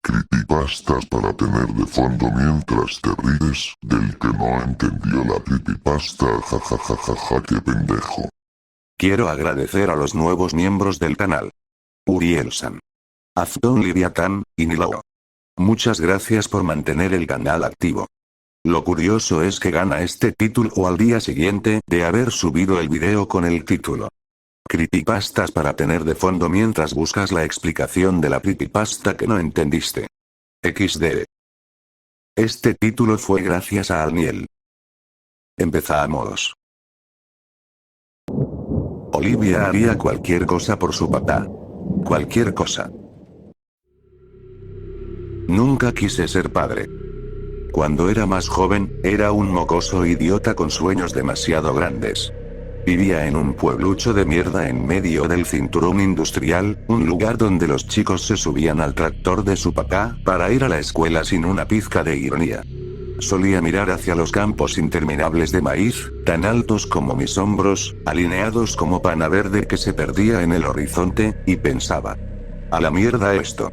Creepypastas para tener de fondo mientras te ríes del que no entendió la creepypasta, jajajajaja, qué pendejo. Quiero agradecer a los nuevos miembros del canal. Uriel-san, Afton Liviatan, y Nilao. Muchas gracias por mantener el canal activo. Lo curioso es que gana este título al día siguiente de haber subido el video con el título Creepypastas para tener de fondo mientras buscas la explicación de la creepypasta que no entendiste. XD. Este título fue gracias a Alniel. Empezamos. Olivia haría cualquier cosa por su papá. Cualquier cosa. Nunca quise ser padre. Cuando era más joven, era un mocoso idiota con sueños demasiado grandes. Vivía en un pueblucho de mierda en medio del cinturón industrial, un lugar donde los chicos se subían al tractor de su papá para ir a la escuela sin una pizca de ironía. Solía mirar hacia los campos interminables de maíz, tan altos como mis hombros, alineados como pana verde que se perdía en el horizonte, y pensaba: a la mierda esto.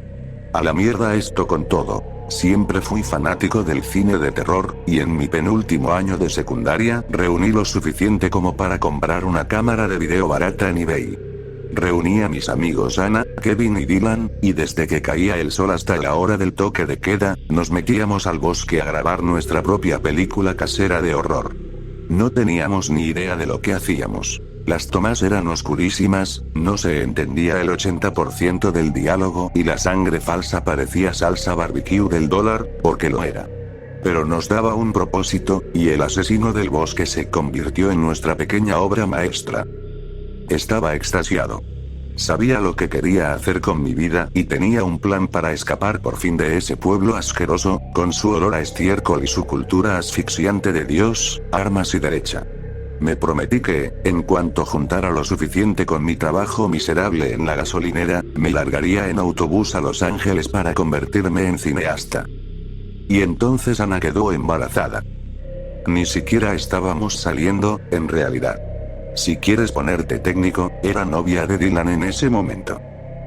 A la mierda esto con todo. Siempre fui fanático del cine de terror, y en mi penúltimo año de secundaria, reuní lo suficiente como para comprar una cámara de video barata en eBay. Reuní a mis amigos Ana, Kevin y Dylan, y desde que caía el sol hasta la hora del toque de queda, nos metíamos al bosque a grabar nuestra propia película casera de horror. No teníamos ni idea de lo que hacíamos. Las tomas eran oscurísimas, no se entendía el 80% del diálogo y la sangre falsa parecía salsa barbecue del dólar, porque lo era. Pero nos daba un propósito, y el asesino del bosque se convirtió en nuestra pequeña obra maestra. Estaba extasiado. Sabía lo que quería hacer con mi vida y tenía un plan para escapar por fin de ese pueblo asqueroso, con su olor a estiércol y su cultura asfixiante de Dios, armas y derecha. Me prometí que, en cuanto juntara lo suficiente con mi trabajo miserable en la gasolinera, me largaría en autobús a Los Ángeles para convertirme en cineasta. Y entonces Ana quedó embarazada. Ni siquiera estábamos saliendo, en realidad. Si quieres ponerte técnico, era novia de Dylan en ese momento.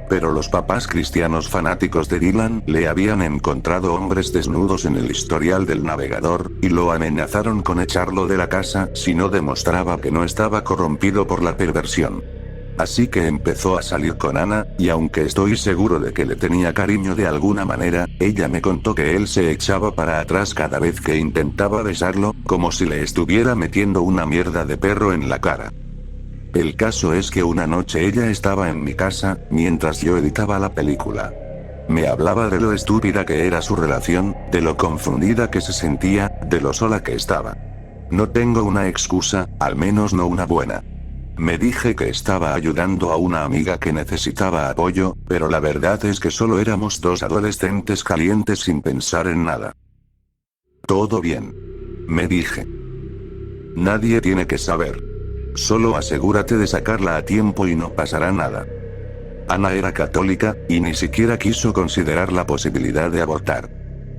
Pero los papás cristianos fanáticos de Dylan le habían encontrado hombres desnudos en el historial del navegador, y lo amenazaron con echarlo de la casa si no demostraba que no estaba corrompido por la perversión. Así que empezó a salir con Ana, y aunque estoy seguro de que le tenía cariño de alguna manera, ella me contó que él se echaba para atrás cada vez que intentaba besarlo, como si le estuviera metiendo una mierda de perro en la cara. El caso es que una noche ella estaba en mi casa, mientras yo editaba la película. Me hablaba de lo estúpida que era su relación, de lo confundida que se sentía, de lo sola que estaba. No tengo una excusa, al menos no una buena. Me dije que estaba ayudando a una amiga que necesitaba apoyo, pero la verdad es que solo éramos dos adolescentes calientes sin pensar en nada. Todo bien. Me dije. Nadie tiene que saber. Solo asegúrate de sacarla a tiempo y no pasará nada. Ana era católica, y ni siquiera quiso considerar la posibilidad de abortar.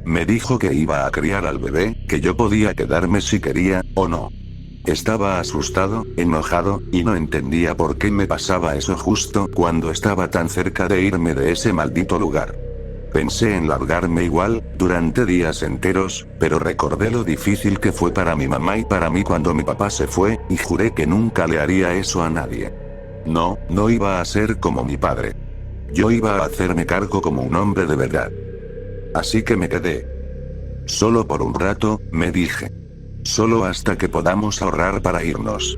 Me dijo que iba a criar al bebé, que yo podía quedarme si quería, o no. Estaba asustado, enojado, y no entendía por qué me pasaba eso justo cuando estaba tan cerca de irme de ese maldito lugar. Pensé en largarme igual, durante días enteros, pero recordé lo difícil que fue para mi mamá y para mí cuando mi papá se fue, y juré que nunca le haría eso a nadie. No, no iba a ser como mi padre. Yo iba a hacerme cargo como un hombre de verdad. Así que me quedé. Solo por un rato, me dije. Solo hasta que podamos ahorrar para irnos.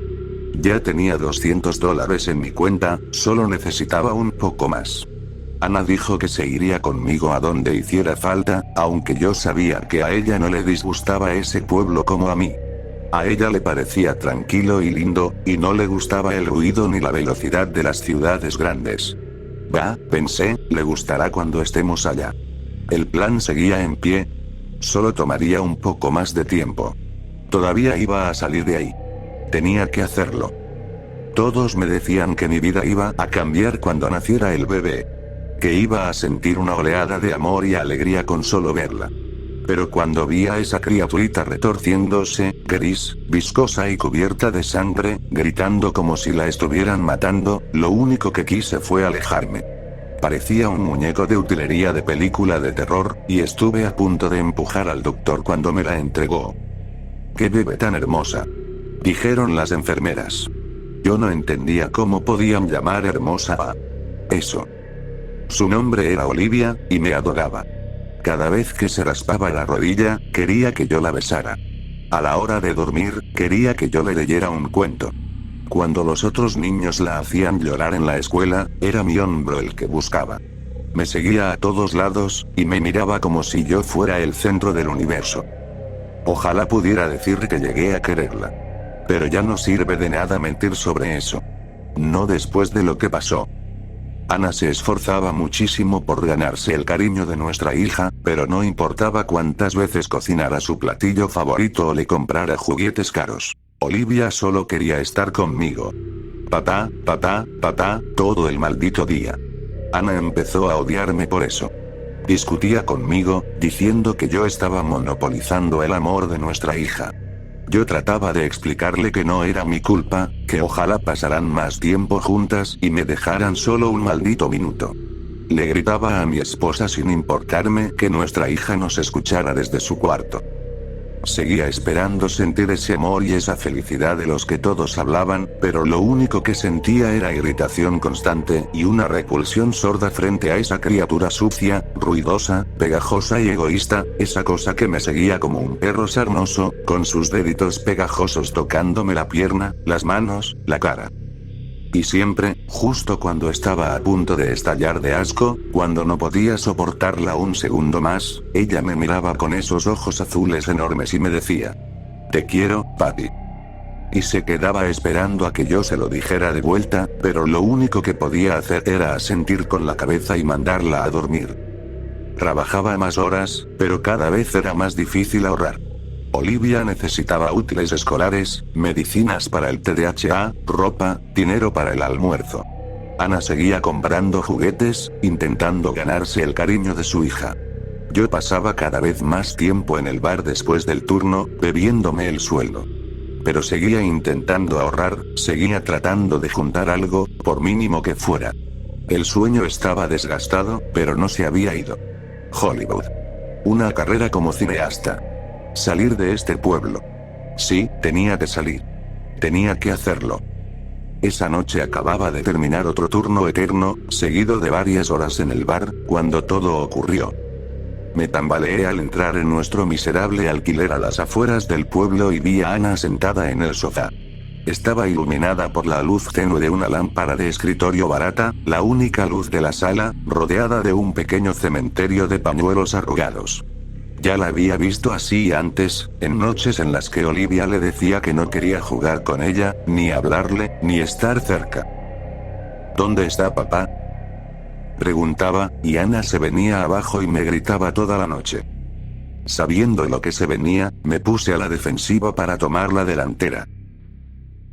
Ya tenía $200 en mi cuenta, solo necesitaba un poco más. Ana dijo que se iría conmigo a donde hiciera falta, aunque yo sabía que a ella no le disgustaba ese pueblo como a mí. A ella le parecía tranquilo y lindo, y no le gustaba el ruido ni la velocidad de las ciudades grandes. Va, pensé, le gustará cuando estemos allá. El plan seguía en pie. Solo tomaría un poco más de tiempo. Todavía iba a salir de ahí. Tenía que hacerlo. Todos me decían que mi vida iba a cambiar cuando naciera el bebé. Que iba a sentir una oleada de amor y alegría con solo verla. Pero cuando vi a esa criaturita retorciéndose, gris, viscosa y cubierta de sangre, gritando como si la estuvieran matando, lo único que quise fue alejarme. Parecía un muñeco de utilería de película de terror, y estuve a punto de empujar al doctor cuando me la entregó. ¡Qué bebé tan hermosa!, dijeron las enfermeras. Yo no entendía cómo podían llamar hermosa a eso. Su nombre era Olivia, y me adoraba. Cada vez que se raspaba la rodilla, quería que yo la besara. A la hora de dormir, quería que yo le leyera un cuento. Cuando los otros niños la hacían llorar en la escuela, era mi hombro el que buscaba. Me seguía a todos lados, y me miraba como si yo fuera el centro del universo. Ojalá pudiera decir que llegué a quererla. Pero ya no sirve de nada mentir sobre eso. No después de lo que pasó. Ana se esforzaba muchísimo por ganarse el cariño de nuestra hija, pero no importaba cuántas veces cocinara su platillo favorito o le comprara juguetes caros. Olivia solo quería estar conmigo. Papá, papá, papá, todo el maldito día. Ana empezó a odiarme por eso. Discutía conmigo, diciendo que yo estaba monopolizando el amor de nuestra hija. Yo trataba de explicarle que no era mi culpa, que ojalá pasaran más tiempo juntas y me dejaran solo un maldito minuto. Le gritaba a mi esposa sin importarme que nuestra hija nos escuchara desde su cuarto. Seguía esperando sentir ese amor y esa felicidad de los que todos hablaban, pero lo único que sentía era irritación constante y una repulsión sorda frente a esa criatura sucia, ruidosa, pegajosa y egoísta, esa cosa que me seguía como un perro sarnoso, con sus deditos pegajosos tocándome la pierna, las manos, la cara. Y siempre, justo cuando estaba a punto de estallar de asco, cuando no podía soportarla un segundo más, ella me miraba con esos ojos azules enormes y me decía: "Te quiero, papi". Y se quedaba esperando a que yo se lo dijera de vuelta, pero lo único que podía hacer era asentir con la cabeza y mandarla a dormir. Trabajaba más horas, pero cada vez era más difícil ahorrar. Olivia necesitaba útiles escolares, medicinas para el TDAH, ropa, dinero para el almuerzo. Ana seguía comprando juguetes, intentando ganarse el cariño de su hija. Yo pasaba cada vez más tiempo en el bar después del turno, bebiéndome el sueldo. Pero seguía intentando ahorrar, seguía tratando de juntar algo, por mínimo que fuera. El sueño estaba desgastado, pero no se había ido. Hollywood. Una carrera como cineasta. Salir de este pueblo. Sí, tenía que salir. Tenía que hacerlo. Esa noche acababa de terminar otro turno eterno, seguido de varias horas en el bar, cuando todo ocurrió. Me tambaleé al entrar en nuestro miserable alquiler a las afueras del pueblo y vi a Ana sentada en el sofá. Estaba iluminada por la luz tenue de una lámpara de escritorio barata, la única luz de la sala, rodeada de un pequeño cementerio de pañuelos arrugados. Ya la había visto así antes, en noches en las que Olivia le decía que no quería jugar con ella, ni hablarle, ni estar cerca. ¿Dónde está papá?, preguntaba, y Ana se venía abajo y me gritaba toda la noche. Sabiendo lo que se venía, me puse a la defensiva para tomar la delantera.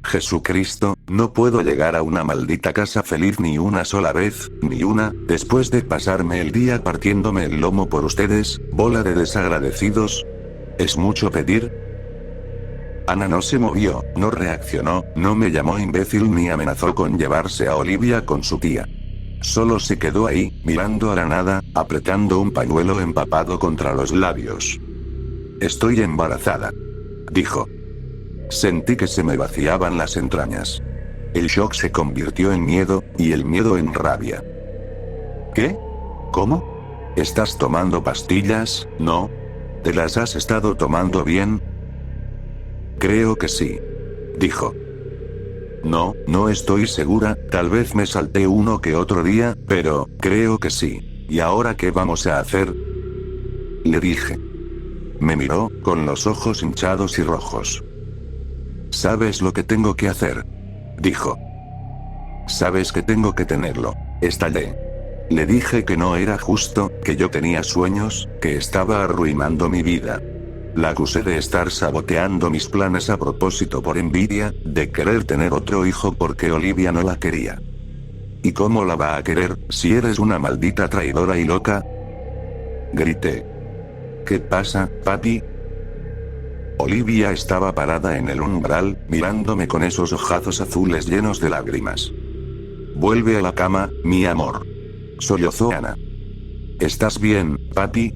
Jesucristo, no puedo llegar a una maldita casa feliz ni una sola vez, ni una, después de pasarme el día partiéndome el lomo por ustedes, bola de desagradecidos. ¿Es mucho pedir? Ana no se movió, no reaccionó, no me llamó imbécil ni amenazó con llevarse a Olivia con su tía. Solo se quedó ahí, mirando a la nada, apretando un pañuelo empapado contra los labios. Estoy embarazada, dijo. Sentí que se me vaciaban las entrañas. El shock se convirtió en miedo, y el miedo en rabia. ¿Qué? ¿Cómo? ¿Estás tomando pastillas, no? ¿Te las has estado tomando bien? Creo que sí, dijo. No, no estoy segura, tal vez me salté uno que otro día, pero creo que sí. ¿Y ahora qué vamos a hacer?, le dije. Me miró, con los ojos hinchados y rojos. ¿Sabes lo que tengo que hacer?, dijo. Sabes que tengo que tenerlo, estallé. Le dije que no era justo, que yo tenía sueños, que estaba arruinando mi vida. La acusé de estar saboteando mis planes a propósito por envidia, de querer tener otro hijo porque Olivia no la quería. ¿Y cómo la va a querer, si eres una maldita traidora y loca?, grité. ¿Qué pasa, papi? Olivia estaba parada en el umbral, mirándome con esos ojazos azules llenos de lágrimas. Vuelve a la cama, mi amor. sollozó Ana. ¿Estás bien, papi?,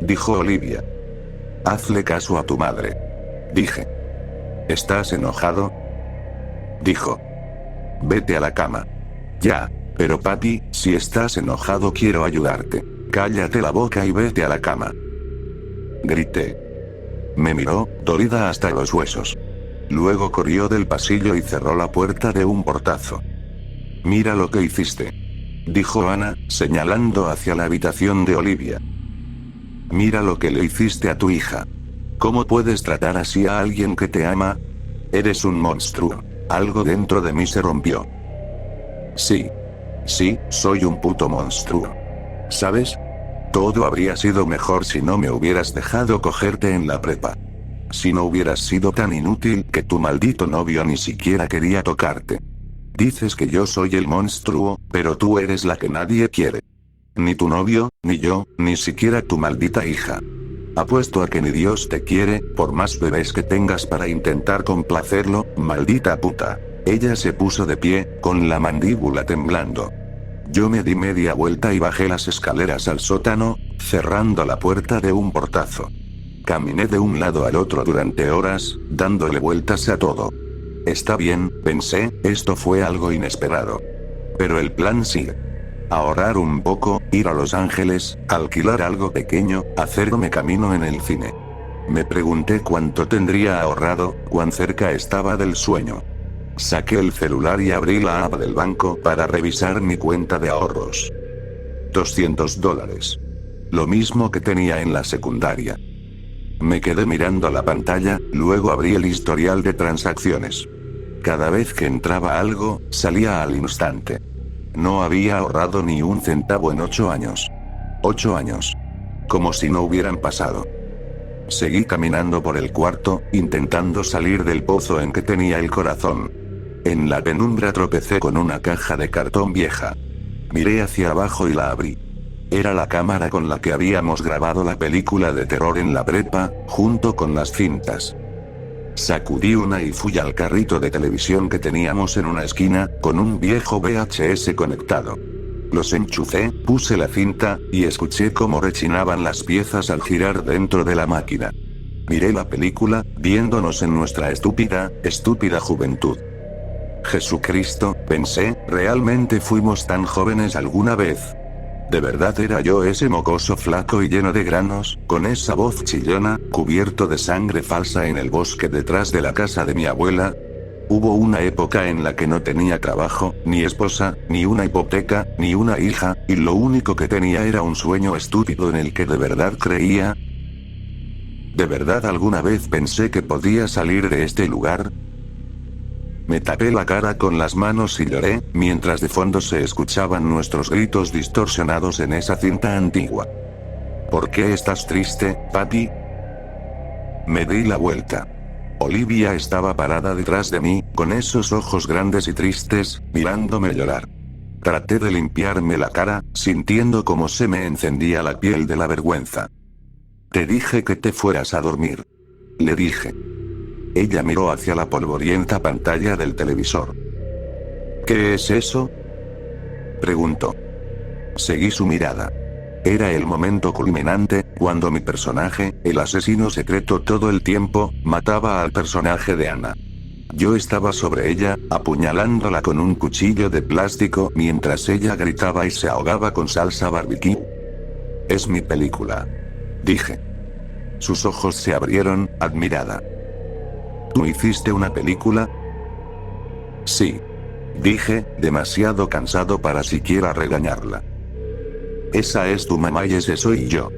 dijo Olivia. Hazle caso a tu madre, dije. ¿Estás enojado?, dijo. Vete a la cama. Ya, pero papi, si estás enojado quiero ayudarte. Cállate la boca y vete a la cama, grité. Me miró, dolida hasta los huesos. Luego corrió del pasillo y cerró la puerta de un portazo. Mira lo que hiciste, dijo Ana, señalando hacia la habitación de Olivia. Mira lo que le hiciste a tu hija. ¿Cómo puedes tratar así a alguien que te ama? Eres un monstruo. Algo dentro de mí se rompió. Sí, soy un puto monstruo. ¿Sabes? Todo habría sido mejor si no me hubieras dejado cogerte en la prepa. Si no hubieras sido tan inútil que tu maldito novio ni siquiera quería tocarte. Dices que yo soy el monstruo, pero tú eres la que nadie quiere. Ni tu novio, ni yo, ni siquiera tu maldita hija. Apuesto a que ni Dios te quiere, por más bebés que tengas para intentar complacerlo, maldita puta. Ella se puso de pie, con la mandíbula temblando. Yo me di media vuelta y bajé las escaleras al sótano, cerrando la puerta de un portazo. Caminé de un lado al otro durante horas, dándole vueltas a todo. Está bien, pensé, esto fue algo inesperado. Pero el plan sigue. Ahorrar un poco, ir a Los Ángeles, alquilar algo pequeño, hacerme camino en el cine. Me pregunté cuánto tendría ahorrado, cuán cerca estaba del sueño. Saqué el celular y abrí la app del banco para revisar mi cuenta de ahorros. $200. Lo mismo que tenía en la secundaria. Me quedé mirando la pantalla, luego abrí el historial de transacciones. Cada vez que entraba algo, salía al instante. No había ahorrado ni un centavo en 8 años. 8 años. Como si no hubieran pasado. Seguí caminando por el cuarto, intentando salir del pozo en que tenía el corazón. En la penumbra tropecé con una caja de cartón vieja. Miré hacia abajo y la abrí. Era la cámara con la que habíamos grabado la película de terror en la prepa, junto con las cintas. Sacudí una y fui al carrito de televisión que teníamos en una esquina, con un viejo VHS conectado. Los enchufé, puse la cinta, y escuché cómo rechinaban las piezas al girar dentro de la máquina. Miré la película, viéndonos en nuestra estúpida juventud. Jesucristo, pensé, ¿realmente fuimos tan jóvenes alguna vez? ¿De verdad era yo ese mocoso flaco y lleno de granos, con esa voz chillona, cubierto de sangre falsa en el bosque detrás de la casa de mi abuela? Hubo una época en la que no tenía trabajo, ni esposa, ni una hipoteca, ni una hija, y lo único que tenía era un sueño estúpido en el que de verdad creía. ¿De verdad alguna vez pensé que podía salir de este lugar? Me tapé la cara con las manos y lloré, mientras de fondo se escuchaban nuestros gritos distorsionados en esa cinta antigua. ¿Por qué estás triste, papi? Me di la vuelta. Olivia estaba parada detrás de mí, con esos ojos grandes y tristes, mirándome llorar. Traté de limpiarme la cara, sintiendo cómo se me encendía la piel de la vergüenza. Te dije que te fueras a dormir, le dije. Ella miró hacia la polvorienta pantalla del televisor. ¿Qué es eso?, preguntó. Seguí su mirada. Era el momento culminante, cuando mi personaje, el asesino secreto todo el tiempo, mataba al personaje de Ana. Yo estaba sobre ella, apuñalándola con un cuchillo de plástico mientras ella gritaba y se ahogaba con salsa barbecue. Es mi película, dije. Sus ojos se abrieron, admirada. ¿Tú hiciste una película? Sí, dije, demasiado cansado para siquiera regañarla. Esa es tu mamá y ese soy yo.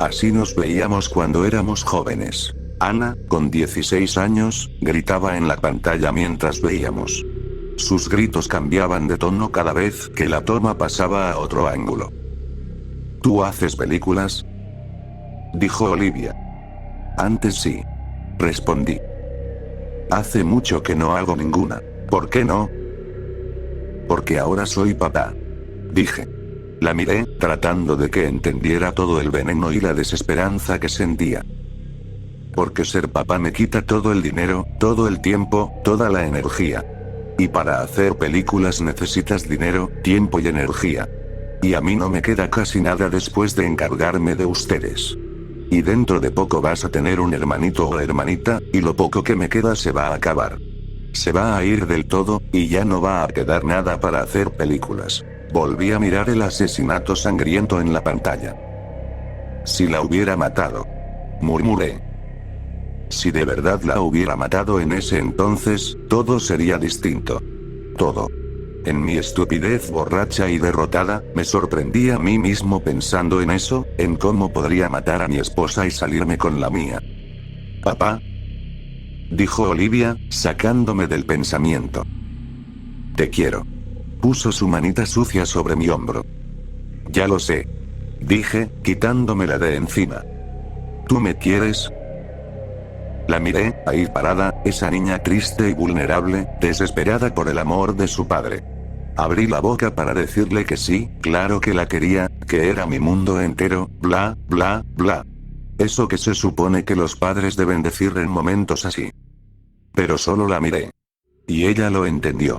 Así nos veíamos cuando éramos jóvenes. Ana, con 16 años, gritaba en la pantalla mientras veíamos. Sus gritos cambiaban de tono cada vez que la toma pasaba a otro ángulo. ¿Tú haces películas?, dijo Olivia. Antes sí, respondí. Hace mucho que no hago ninguna. ¿Por qué no? Porque ahora soy papá, dije. La miré, tratando de que entendiera todo el veneno y la desesperanza que sentía. Porque ser papá me quita todo el dinero, todo el tiempo, toda la energía. Y para hacer películas necesitas dinero, tiempo y energía. Y a mí no me queda casi nada después de encargarme de ustedes. Y dentro de poco vas a tener un hermanito o hermanita, y lo poco que me queda se va a acabar. Se va a ir del todo, y ya no va a quedar nada para hacer películas. Volví a mirar el asesinato sangriento en la pantalla. Si la hubiera matado. Murmuré. Si de verdad la hubiera matado en ese entonces, todo sería distinto. Todo. En mi estupidez borracha y derrotada, me sorprendí a mí mismo pensando en eso, en cómo podría matar a mi esposa y salirme con la mía. Papá, dijo Olivia, sacándome del pensamiento. Te quiero. Puso su manita sucia sobre mi hombro. Ya lo sé. Dije, quitándomela de encima. ¿Tú me quieres? La miré, ahí parada, esa niña triste y vulnerable, desesperada por el amor de su padre. Abrí la boca para decirle que sí, claro que la quería, que era mi mundo entero, bla, bla, bla. Eso que se supone que los padres deben decir en momentos así. Pero solo la miré. Y ella lo entendió.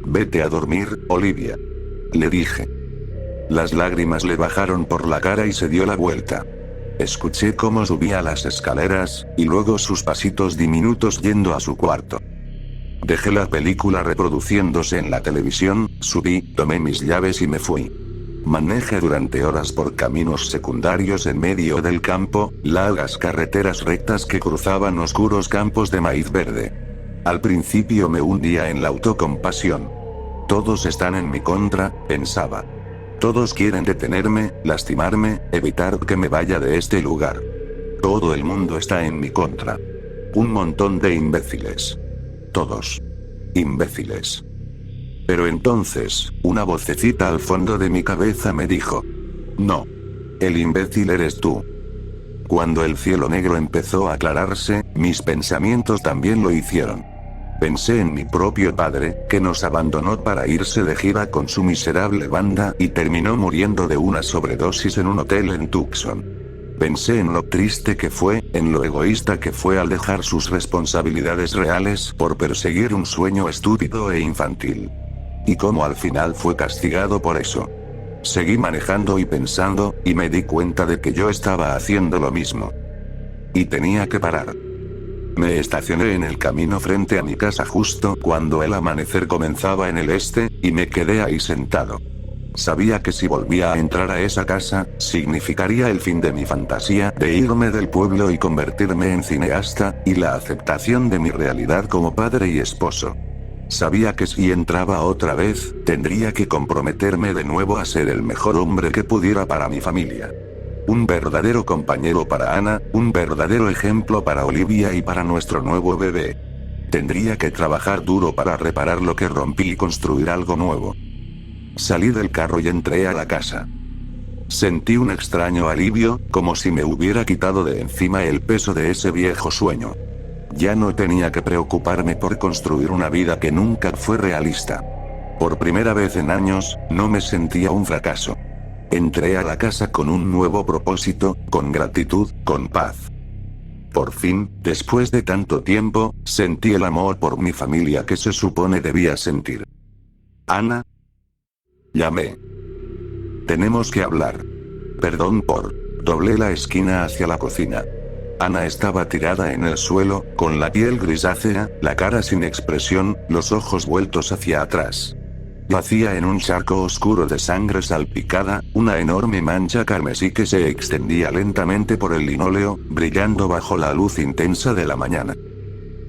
Vete a dormir, Olivia. Le dije. Las lágrimas le bajaron por la cara y se dio la vuelta. Escuché cómo subía las escaleras, y luego sus pasitos diminutos yendo a su cuarto. Dejé la película reproduciéndose en la televisión, subí, tomé mis llaves y me fui. Manejé durante horas por caminos secundarios en medio del campo, largas carreteras rectas que cruzaban oscuros campos de maíz verde. Al principio me hundía en la autocompasión. Todos están en mi contra, pensaba. Todos quieren detenerme, lastimarme, evitar que me vaya de este lugar. Todo el mundo está en mi contra. Un montón de imbéciles. Todos. Imbéciles. Pero entonces, una vocecita al fondo de mi cabeza me dijo. No. El imbécil eres tú. Cuando el cielo negro empezó a aclararse, mis pensamientos también lo hicieron. Pensé en mi propio padre, que nos abandonó para irse de gira con su miserable banda y terminó muriendo de una sobredosis en un hotel en Tucson. Pensé en lo triste que fue, en lo egoísta que fue al dejar sus responsabilidades reales por perseguir un sueño estúpido e infantil. Y cómo al final fue castigado por eso. Seguí manejando y pensando, y me di cuenta de que yo estaba haciendo lo mismo. Y tenía que parar. Me estacioné en el camino frente a mi casa justo cuando el amanecer comenzaba en el este, y me quedé ahí sentado. Sabía que si volvía a entrar a esa casa, significaría el fin de mi fantasía de irme del pueblo y convertirme en cineasta, y la aceptación de mi realidad como padre y esposo. Sabía que si entraba otra vez, tendría que comprometerme de nuevo a ser el mejor hombre que pudiera para mi familia. Un verdadero compañero para Ana, un verdadero ejemplo para Olivia y para nuestro nuevo bebé. Tendría que trabajar duro para reparar lo que rompí y construir algo nuevo. Salí del carro y entré a la casa. Sentí un extraño alivio, como si me hubiera quitado de encima el peso de ese viejo sueño. Ya no tenía que preocuparme por construir una vida que nunca fue realista. Por primera vez en años, no me sentía un fracaso. Entré a la casa con un nuevo propósito, con gratitud, con paz. Por fin, después de tanto tiempo, sentí el amor por mi familia que se supone debía sentir. Ana. Llamé. Tenemos que hablar. Perdón por. Doblé la esquina hacia la cocina. Ana estaba tirada en el suelo, con la piel grisácea, la cara sin expresión, los ojos vueltos hacia atrás. Yacía en un charco oscuro de sangre salpicada, una enorme mancha carmesí que se extendía lentamente por el linóleo, brillando bajo la luz intensa de la mañana.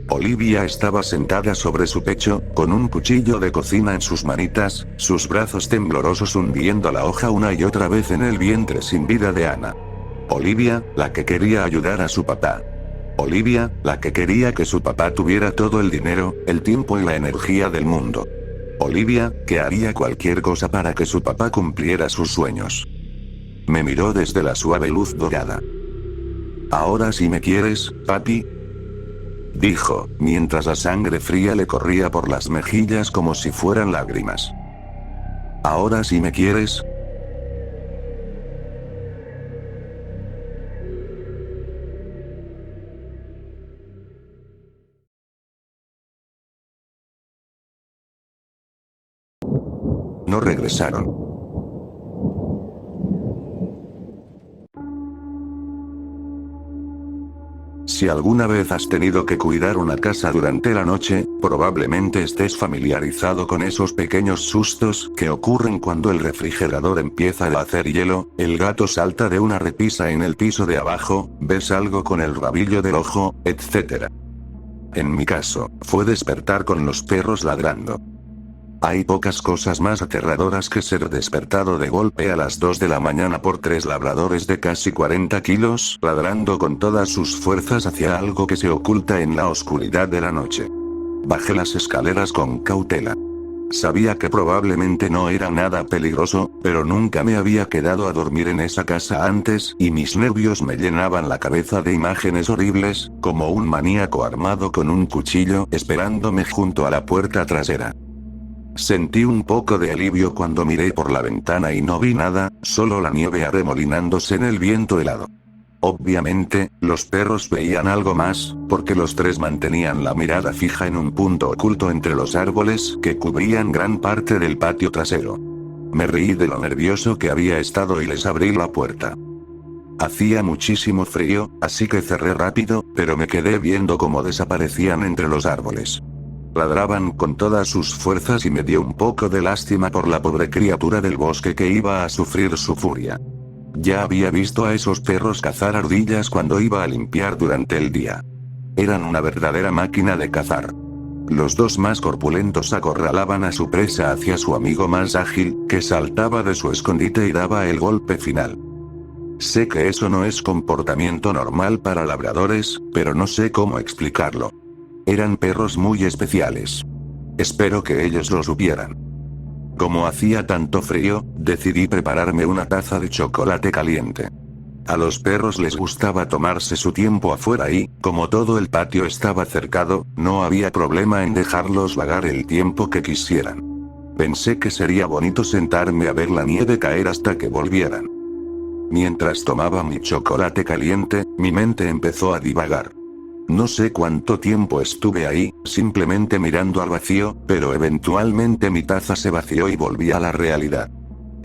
Olivia estaba sentada sobre su pecho, con un cuchillo de cocina en sus manitas, sus brazos temblorosos hundiendo la hoja una y otra vez en el vientre sin vida de Ana. Olivia, la que quería ayudar a su papá. Olivia, la que quería que su papá tuviera todo el dinero, el tiempo y la energía del mundo. Olivia, que haría cualquier cosa para que su papá cumpliera sus sueños. Me miró desde la suave luz dorada. ¿Ahora sí me quieres, papi? Dijo, mientras la sangre fría le corría por las mejillas como si fueran lágrimas. ¿Ahora sí me quieres? No regresaron. Si alguna vez has tenido que cuidar una casa durante la noche, probablemente estés familiarizado con esos pequeños sustos que ocurren cuando el refrigerador empieza a hacer hielo, el gato salta de una repisa en el piso de abajo, ves algo con el rabillo del ojo, etc. En mi caso, fue despertar con los perros ladrando. Hay pocas cosas más aterradoras que ser despertado de golpe a las 2 de la mañana por 3 labradores de casi 40 kilos, ladrando con todas sus fuerzas hacia algo que se oculta en la oscuridad de la noche. Bajé las escaleras con cautela. Sabía que probablemente no era nada peligroso, pero nunca me había quedado a dormir en esa casa antes, y mis nervios me llenaban la cabeza de imágenes horribles, como un maníaco armado con un cuchillo esperándome junto a la puerta trasera. Sentí un poco de alivio cuando miré por la ventana y no vi nada, solo la nieve arremolinándose en el viento helado. Obviamente, los perros veían algo más, porque los tres mantenían la mirada fija en un punto oculto entre los árboles que cubrían gran parte del patio trasero. Me reí de lo nervioso que había estado y les abrí la puerta. Hacía muchísimo frío, así que cerré rápido, pero me quedé viendo cómo desaparecían entre los árboles. Ladraban con todas sus fuerzas y me dio un poco de lástima por la pobre criatura del bosque que iba a sufrir su furia. Ya había visto a esos perros cazar ardillas cuando iba a limpiar durante el día. Eran una verdadera máquina de cazar. Los dos más corpulentos acorralaban a su presa hacia su amigo más ágil, que saltaba de su escondite y daba el golpe final. Sé que eso no es comportamiento normal para labradores, pero no sé cómo explicarlo. Eran perros muy especiales. Espero que ellos lo supieran. Como hacía tanto frío, decidí prepararme una taza de chocolate caliente. A los perros les gustaba tomarse su tiempo afuera y, como todo el patio estaba cercado, no había problema en dejarlos vagar el tiempo que quisieran. Pensé que sería bonito sentarme a ver la nieve caer hasta que volvieran. Mientras tomaba mi chocolate caliente, mi mente empezó a divagar. No sé cuánto tiempo estuve ahí, simplemente mirando al vacío, pero eventualmente mi taza se vació y volví a la realidad.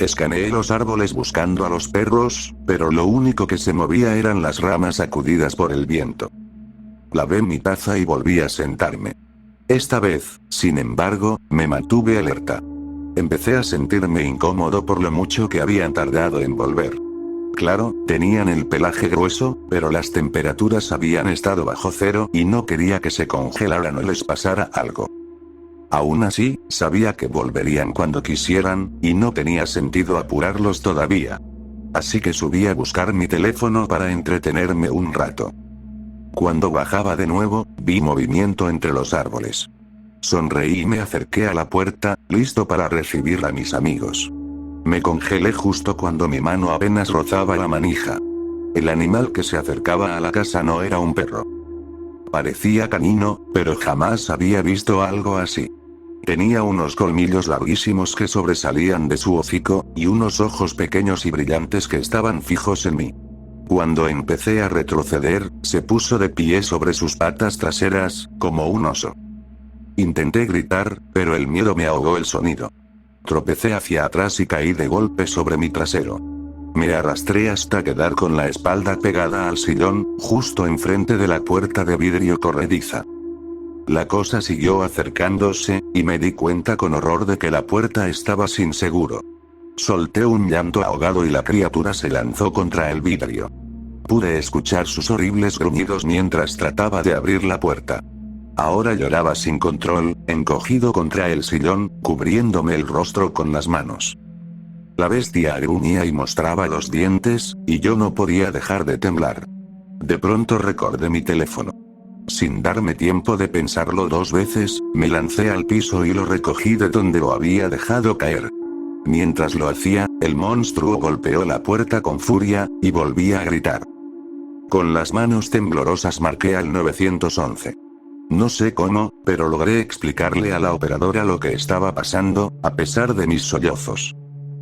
Escaneé los árboles buscando a los perros, pero lo único que se movía eran las ramas sacudidas por el viento. Lavé mi taza y volví a sentarme. Esta vez, sin embargo, me mantuve alerta. Empecé a sentirme incómodo por lo mucho que habían tardado en volver. Claro, tenían el pelaje grueso, pero las temperaturas habían estado bajo cero y no quería que se congelaran o les pasara algo. Aún así, sabía que volverían cuando quisieran, y no tenía sentido apurarlos todavía. Así que subí a buscar mi teléfono para entretenerme un rato. Cuando bajaba de nuevo, vi movimiento entre los árboles. Sonreí y me acerqué a la puerta, listo para recibir a mis amigos. Me congelé justo cuando mi mano apenas rozaba la manija. El animal que se acercaba a la casa no era un perro. Parecía canino, pero jamás había visto algo así. Tenía unos colmillos larguísimos que sobresalían de su hocico, y unos ojos pequeños y brillantes que estaban fijos en mí. Cuando empecé a retroceder, se puso de pie sobre sus patas traseras, como un oso. Intenté gritar, pero el miedo me ahogó el sonido. Tropecé hacia atrás y caí de golpe sobre mi trasero. Me arrastré hasta quedar con la espalda pegada al sillón, justo enfrente de la puerta de vidrio corrediza. La cosa siguió acercándose, y me di cuenta con horror de que la puerta estaba sin seguro. Solté un llanto ahogado y la criatura se lanzó contra el vidrio. Pude escuchar sus horribles gruñidos mientras trataba de abrir la puerta. Ahora lloraba sin control, encogido contra el sillón, cubriéndome el rostro con las manos. La bestia gruñía y mostraba los dientes, y yo no podía dejar de temblar. De pronto recordé mi teléfono. Sin darme tiempo de pensarlo dos veces, me lancé al piso y lo recogí de donde lo había dejado caer. Mientras lo hacía, el monstruo golpeó la puerta con furia, y volví a gritar. Con las manos temblorosas marqué al 911. No sé cómo, pero logré explicarle a la operadora lo que estaba pasando, a pesar de mis sollozos.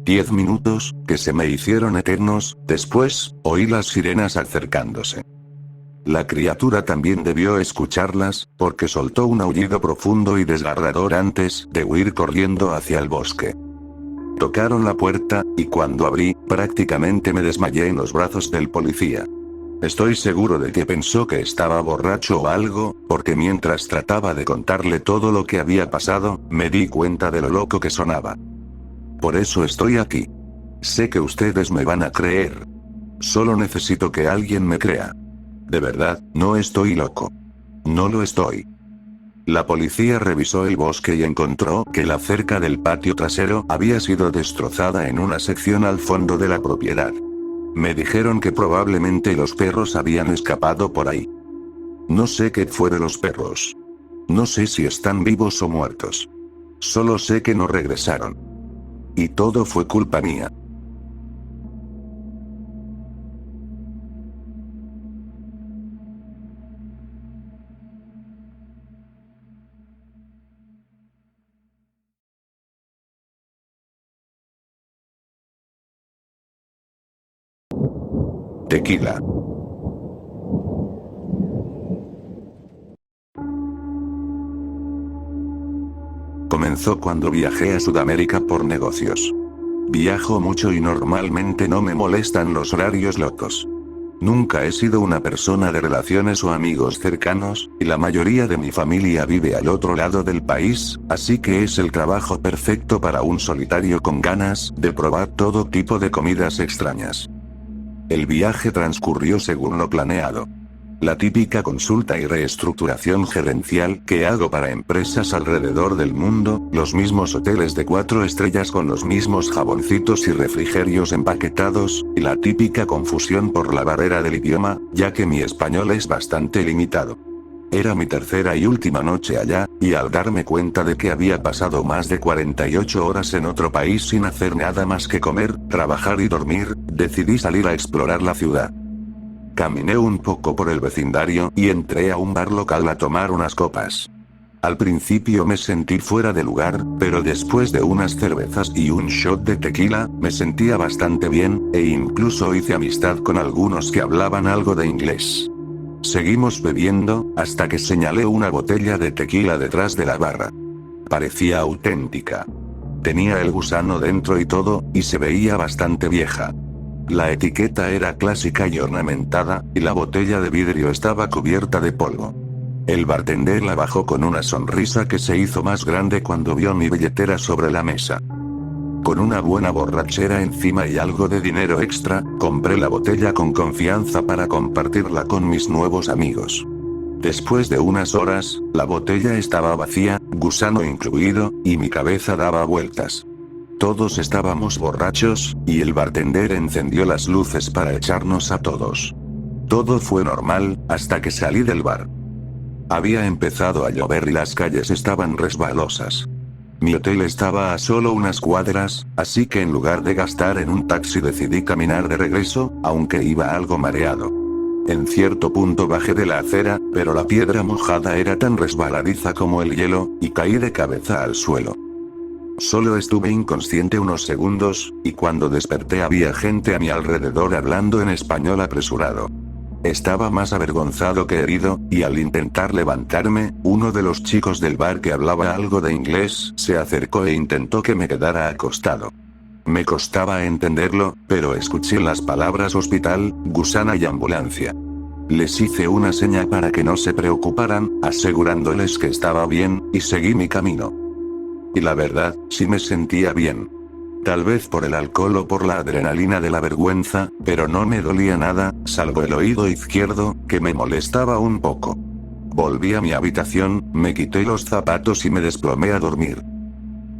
10 minutos, que se me hicieron eternos, después, oí las sirenas acercándose. La criatura también debió escucharlas, porque soltó un aullido profundo y desgarrador antes de huir corriendo hacia el bosque. Tocaron la puerta, y cuando abrí, prácticamente me desmayé en los brazos del policía. Estoy seguro de que pensó que estaba borracho o algo, porque mientras trataba de contarle todo lo que había pasado, me di cuenta de lo loco que sonaba. Por eso estoy aquí. Sé que ustedes me van a creer. Solo necesito que alguien me crea. De verdad, no estoy loco. No lo estoy. La policía revisó el bosque y encontró que la cerca del patio trasero había sido destrozada en una sección al fondo de la propiedad. Me dijeron que probablemente los perros habían escapado por ahí. No sé qué fue de los perros. No sé si están vivos o muertos. Solo sé que no regresaron. Y todo fue culpa mía. Tequila. Comenzó cuando viajé a Sudamérica por negocios. Viajo mucho y normalmente no me molestan los horarios locos. Nunca he sido una persona de relaciones o amigos cercanos, y la mayoría de mi familia vive al otro lado del país, así que es el trabajo perfecto para un solitario con ganas de probar todo tipo de comidas extrañas. El viaje transcurrió según lo planeado. La típica consulta y reestructuración gerencial que hago para empresas alrededor del mundo, los mismos hoteles de 4 estrellas con los mismos jaboncitos y refrigerios empaquetados, y la típica confusión por la barrera del idioma, ya que mi español es bastante limitado. Era mi tercera y última noche allá, y al darme cuenta de que había pasado más de 48 horas en otro país sin hacer nada más que comer, trabajar y dormir, decidí salir a explorar la ciudad. Caminé un poco por el vecindario y entré a un bar local a tomar unas copas. Al principio me sentí fuera de lugar, pero después de unas cervezas y un shot de tequila, me sentía bastante bien, e incluso hice amistad con algunos que hablaban algo de inglés. Seguimos bebiendo, hasta que señalé una botella de tequila detrás de la barra. Parecía auténtica. Tenía el gusano dentro y todo, y se veía bastante vieja. La etiqueta era clásica y ornamentada, y la botella de vidrio estaba cubierta de polvo. El bartender la bajó con una sonrisa que se hizo más grande cuando vio mi billetera sobre la mesa. Con una buena borrachera encima y algo de dinero extra, compré la botella con confianza para compartirla con mis nuevos amigos. Después de unas horas, la botella estaba vacía, gusano incluido, y mi cabeza daba vueltas. Todos estábamos borrachos, y el bartender encendió las luces para echarnos a todos. Todo fue normal, hasta que salí del bar. Había empezado a llover y las calles estaban resbalosas. Mi hotel estaba a solo unas cuadras, así que en lugar de gastar en un taxi decidí caminar de regreso, aunque iba algo mareado. En cierto punto bajé de la acera, pero la piedra mojada era tan resbaladiza como el hielo, y caí de cabeza al suelo. Solo estuve inconsciente unos segundos, y cuando desperté había gente a mi alrededor hablando en español apresurado. Estaba más avergonzado que herido, y al intentar levantarme, uno de los chicos del bar que hablaba algo de inglés se acercó e intentó que me quedara acostado. Me costaba entenderlo, pero escuché las palabras hospital, gusana y ambulancia. Les hice una seña para que no se preocuparan, asegurándoles que estaba bien, y seguí mi camino. Y la verdad, sí me sentía bien. Tal vez por el alcohol o por la adrenalina de la vergüenza, pero no me dolía nada, salvo el oído izquierdo, que me molestaba un poco. Volví a mi habitación, me quité los zapatos y me desplomé a dormir.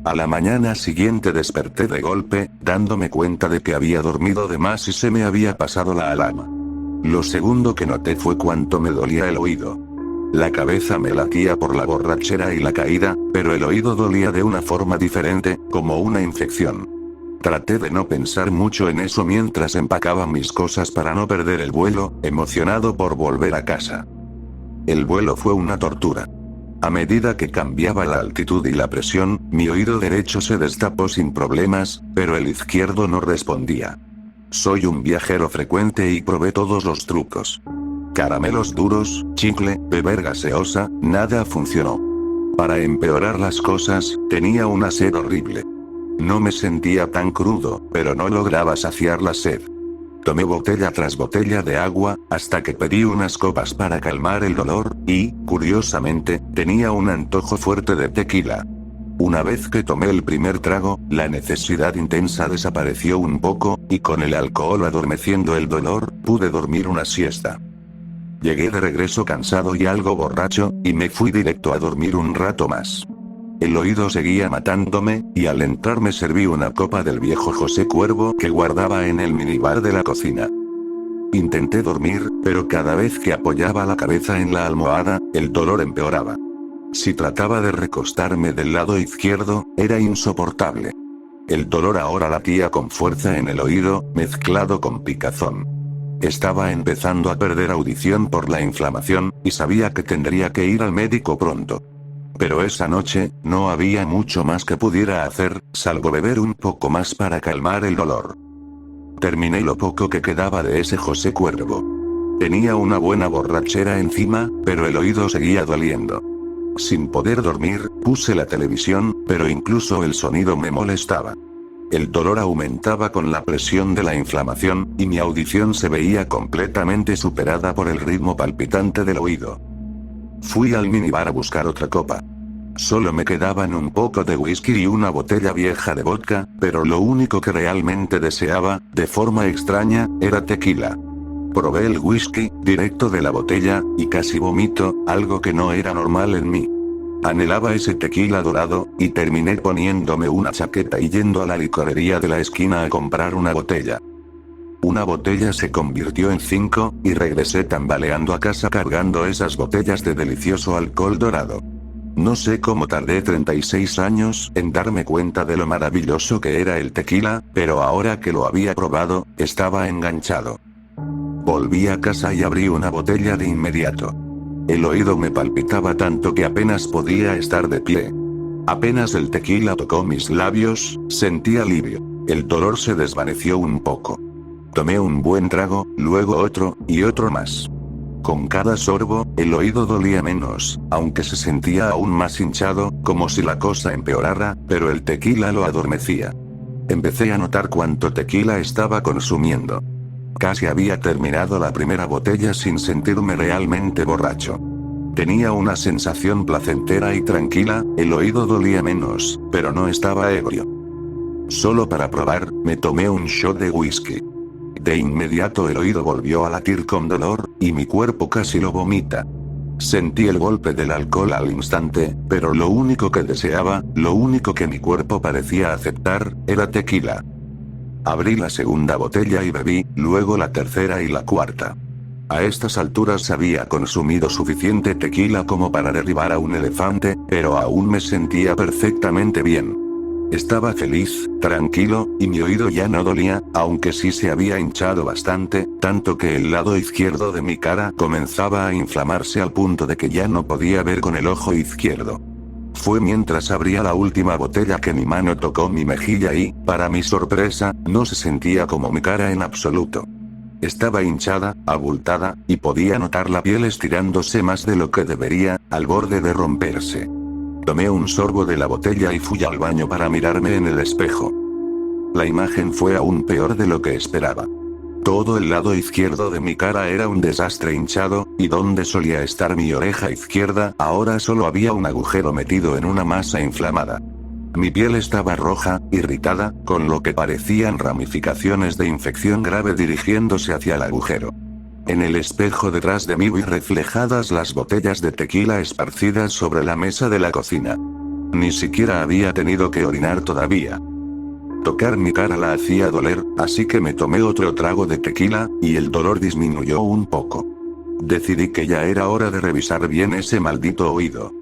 A la mañana siguiente desperté de golpe, dándome cuenta de que había dormido de más y se me había pasado la alarma. Lo segundo que noté fue cuánto me dolía el oído. La cabeza me latía por la borrachera y la caída, pero el oído dolía de una forma diferente, como una infección. Traté de no pensar mucho en eso mientras empacaba mis cosas para no perder el vuelo, emocionado por volver a casa. El vuelo fue una tortura. A medida que cambiaba la altitud y la presión, mi oído derecho se destapó sin problemas, pero el izquierdo no respondía. Soy un viajero frecuente y probé todos los trucos. Caramelos duros, chicle, beber gaseosa, nada funcionó. Para empeorar las cosas, tenía una sed horrible. No me sentía tan crudo, pero no lograba saciar la sed. Tomé botella tras botella de agua, hasta que pedí unas copas para calmar el dolor, y, curiosamente, tenía un antojo fuerte de tequila. Una vez que tomé el primer trago, la necesidad intensa desapareció un poco, y con el alcohol adormeciendo el dolor, pude dormir una siesta. Llegué de regreso cansado y algo borracho, y me fui directo a dormir un rato más. El oído seguía matándome, y al entrar me serví una copa del viejo José Cuervo que guardaba en el minibar de la cocina. Intenté dormir, pero cada vez que apoyaba la cabeza en la almohada, el dolor empeoraba. Si trataba de recostarme del lado izquierdo, era insoportable. El dolor ahora latía con fuerza en el oído, mezclado con picazón. Estaba empezando a perder audición por la inflamación, y sabía que tendría que ir al médico pronto. Pero esa noche, no había mucho más que pudiera hacer, salvo beber un poco más para calmar el dolor. Terminé lo poco que quedaba de ese José Cuervo. Tenía una buena borrachera encima, pero el oído seguía doliendo. Sin poder dormir, puse la televisión, pero incluso el sonido me molestaba. El dolor aumentaba con la presión de la inflamación, y mi audición se veía completamente superada por el ritmo palpitante del oído. Fui al minibar a buscar otra copa. Solo me quedaban un poco de whisky y una botella vieja de vodka, pero lo único que realmente deseaba, de forma extraña, era tequila. Probé el whisky, directo de la botella, y casi vomito, algo que no era normal en mí. Anhelaba ese tequila dorado, y terminé poniéndome una chaqueta y yendo a la licorería de la esquina a comprar una botella. Una botella se convirtió en 5, y regresé tambaleando a casa cargando esas botellas de delicioso alcohol dorado. No sé cómo tardé 36 años en darme cuenta de lo maravilloso que era el tequila, pero ahora que lo había probado, estaba enganchado. Volví a casa y abrí una botella de inmediato. El oído me palpitaba tanto que apenas podía estar de pie. Apenas el tequila tocó mis labios, sentí alivio. El dolor se desvaneció un poco. Tomé un buen trago, luego otro, y otro más. Con cada sorbo, el oído dolía menos, aunque se sentía aún más hinchado, como si la cosa empeorara, pero el tequila lo adormecía. Empecé a notar cuánto tequila estaba consumiendo. Casi había terminado la primera botella sin sentirme realmente borracho. Tenía una sensación placentera y tranquila, el oído dolía menos, pero no estaba ebrio. Solo para probar, me tomé un shot de whisky. De inmediato el oído volvió a latir con dolor, y mi cuerpo casi lo vomita. Sentí el golpe del alcohol al instante, pero lo único que deseaba, lo único que mi cuerpo parecía aceptar, era tequila. Abrí la segunda botella y bebí, luego la tercera y la cuarta. A estas alturas había consumido suficiente tequila como para derribar a un elefante, pero aún me sentía perfectamente bien. Estaba feliz, tranquilo, y mi oído ya no dolía, aunque sí se había hinchado bastante, tanto que el lado izquierdo de mi cara comenzaba a inflamarse al punto de que ya no podía ver con el ojo izquierdo. Fue mientras abría la última botella que mi mano tocó mi mejilla y, para mi sorpresa, no se sentía como mi cara en absoluto. Estaba hinchada, abultada, y podía notar la piel estirándose más de lo que debería, al borde de romperse. Tomé un sorbo de la botella y fui al baño para mirarme en el espejo. La imagen fue aún peor de lo que esperaba. Todo el lado izquierdo de mi cara era un desastre hinchado, y donde solía estar mi oreja izquierda, ahora solo había un agujero metido en una masa inflamada. Mi piel estaba roja, irritada, con lo que parecían ramificaciones de infección grave dirigiéndose hacia el agujero. En el espejo detrás de mí vi reflejadas las botellas de tequila esparcidas sobre la mesa de la cocina. Ni siquiera había tenido que orinar todavía. Tocar mi cara la hacía doler, así que me tomé otro trago de tequila, y el dolor disminuyó un poco. Decidí que ya era hora de revisar bien ese maldito oído.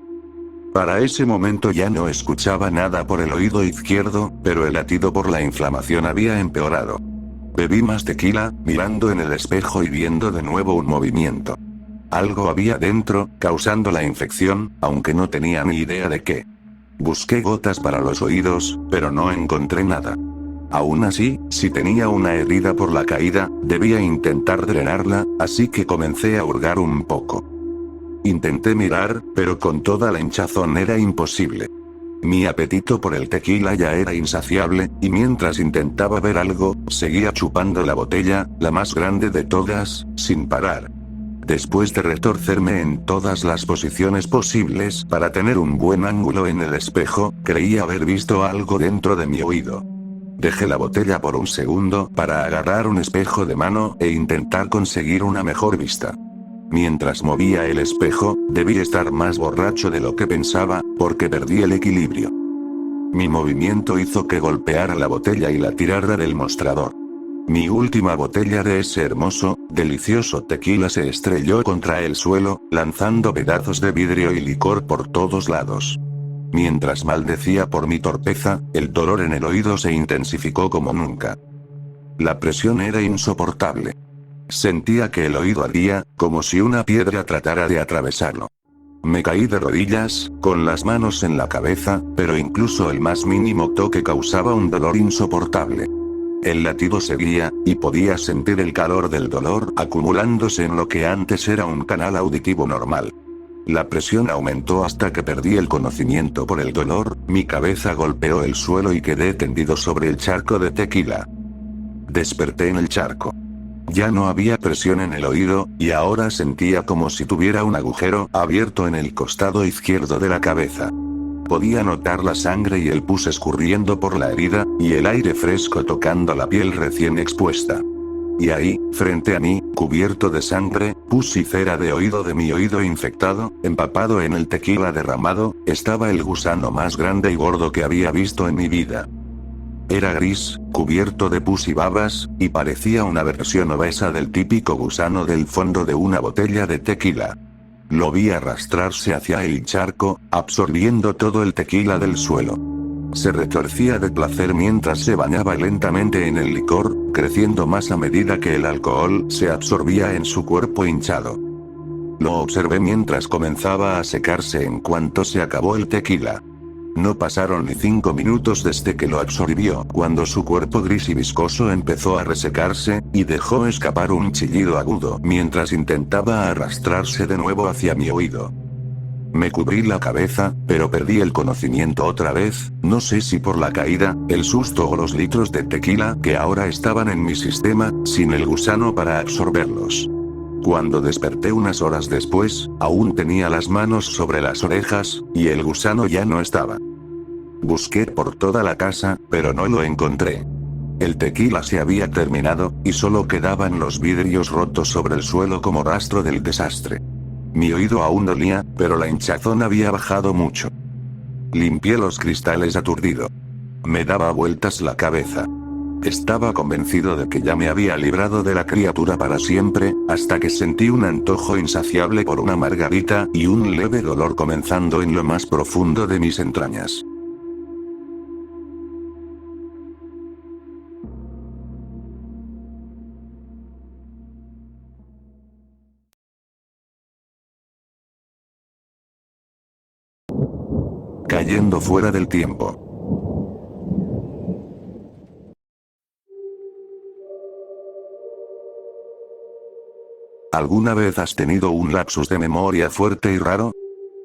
Para ese momento ya no escuchaba nada por el oído izquierdo, pero el latido por la inflamación había empeorado. Bebí más tequila, mirando en el espejo y viendo de nuevo un movimiento. Algo había dentro, causando la infección, aunque no tenía ni idea de qué. Busqué gotas para los oídos, pero no encontré nada. Aún así, si tenía una herida por la caída, debía intentar drenarla, así que comencé a hurgar un poco. Intenté mirar, pero con toda la hinchazón era imposible. Mi apetito por el tequila ya era insaciable, y mientras intentaba ver algo, seguía chupando la botella, la más grande de todas, sin parar. Después de retorcerme en todas las posiciones posibles para tener un buen ángulo en el espejo, creí haber visto algo dentro de mi oído. Dejé la botella por un segundo para agarrar un espejo de mano e intentar conseguir una mejor vista. Mientras movía el espejo, debí estar más borracho de lo que pensaba, porque perdí el equilibrio. Mi movimiento hizo que golpeara la botella y la tirara del mostrador. Mi última botella de ese hermoso, delicioso tequila se estrelló contra el suelo, lanzando pedazos de vidrio y licor por todos lados. Mientras maldecía por mi torpeza, el dolor en el oído se intensificó como nunca. La presión era insoportable. Sentía que el oído ardía, como si una piedra tratara de atravesarlo. Me caí de rodillas, con las manos en la cabeza, pero incluso el más mínimo toque causaba un dolor insoportable. El latido seguía, y podía sentir el calor del dolor acumulándose en lo que antes era un canal auditivo normal. La presión aumentó hasta que perdí el conocimiento por el dolor, mi cabeza golpeó el suelo y quedé tendido sobre el charco de tequila. Desperté en el charco. Ya no había presión en el oído, y ahora sentía como si tuviera un agujero abierto en el costado izquierdo de la cabeza. Podía notar la sangre y el pus escurriendo por la herida, y el aire fresco tocando la piel recién expuesta. Y ahí, frente a mí, cubierto de sangre, pus y cera de mi oído infectado, empapado en el tequila derramado, estaba el gusano más grande y gordo que había visto en mi vida. Era gris, cubierto de pus y babas, y parecía una versión obesa del típico gusano del fondo de una botella de tequila. Lo vi arrastrarse hacia el charco, absorbiendo todo el tequila del suelo. Se retorcía de placer mientras se bañaba lentamente en el licor, creciendo más a medida que el alcohol se absorbía en su cuerpo hinchado. Lo observé mientras comenzaba a secarse en cuanto se acabó el tequila. No pasaron ni 5 minutos desde que lo absorbió, cuando su cuerpo gris y viscoso empezó a resecarse, y dejó escapar un chillido agudo mientras intentaba arrastrarse de nuevo hacia mi oído. Me cubrí la cabeza, pero perdí el conocimiento otra vez, no sé si por la caída, el susto o los litros de tequila que ahora estaban en mi sistema, sin el gusano para absorberlos. Cuando desperté unas horas después, aún tenía las manos sobre las orejas, y el gusano ya no estaba. Busqué por toda la casa, pero no lo encontré. El tequila se había terminado, y solo quedaban los vidrios rotos sobre el suelo como rastro del desastre. Mi oído aún dolía, pero la hinchazón había bajado mucho. Limpié los cristales aturdido. Me daba vueltas la cabeza. Estaba convencido de que ya me había librado de la criatura para siempre, hasta que sentí un antojo insaciable por una margarita, y un leve dolor comenzando en lo más profundo de mis entrañas. Cayendo fuera del tiempo. ¿Alguna vez has tenido un lapsus de memoria fuerte y raro?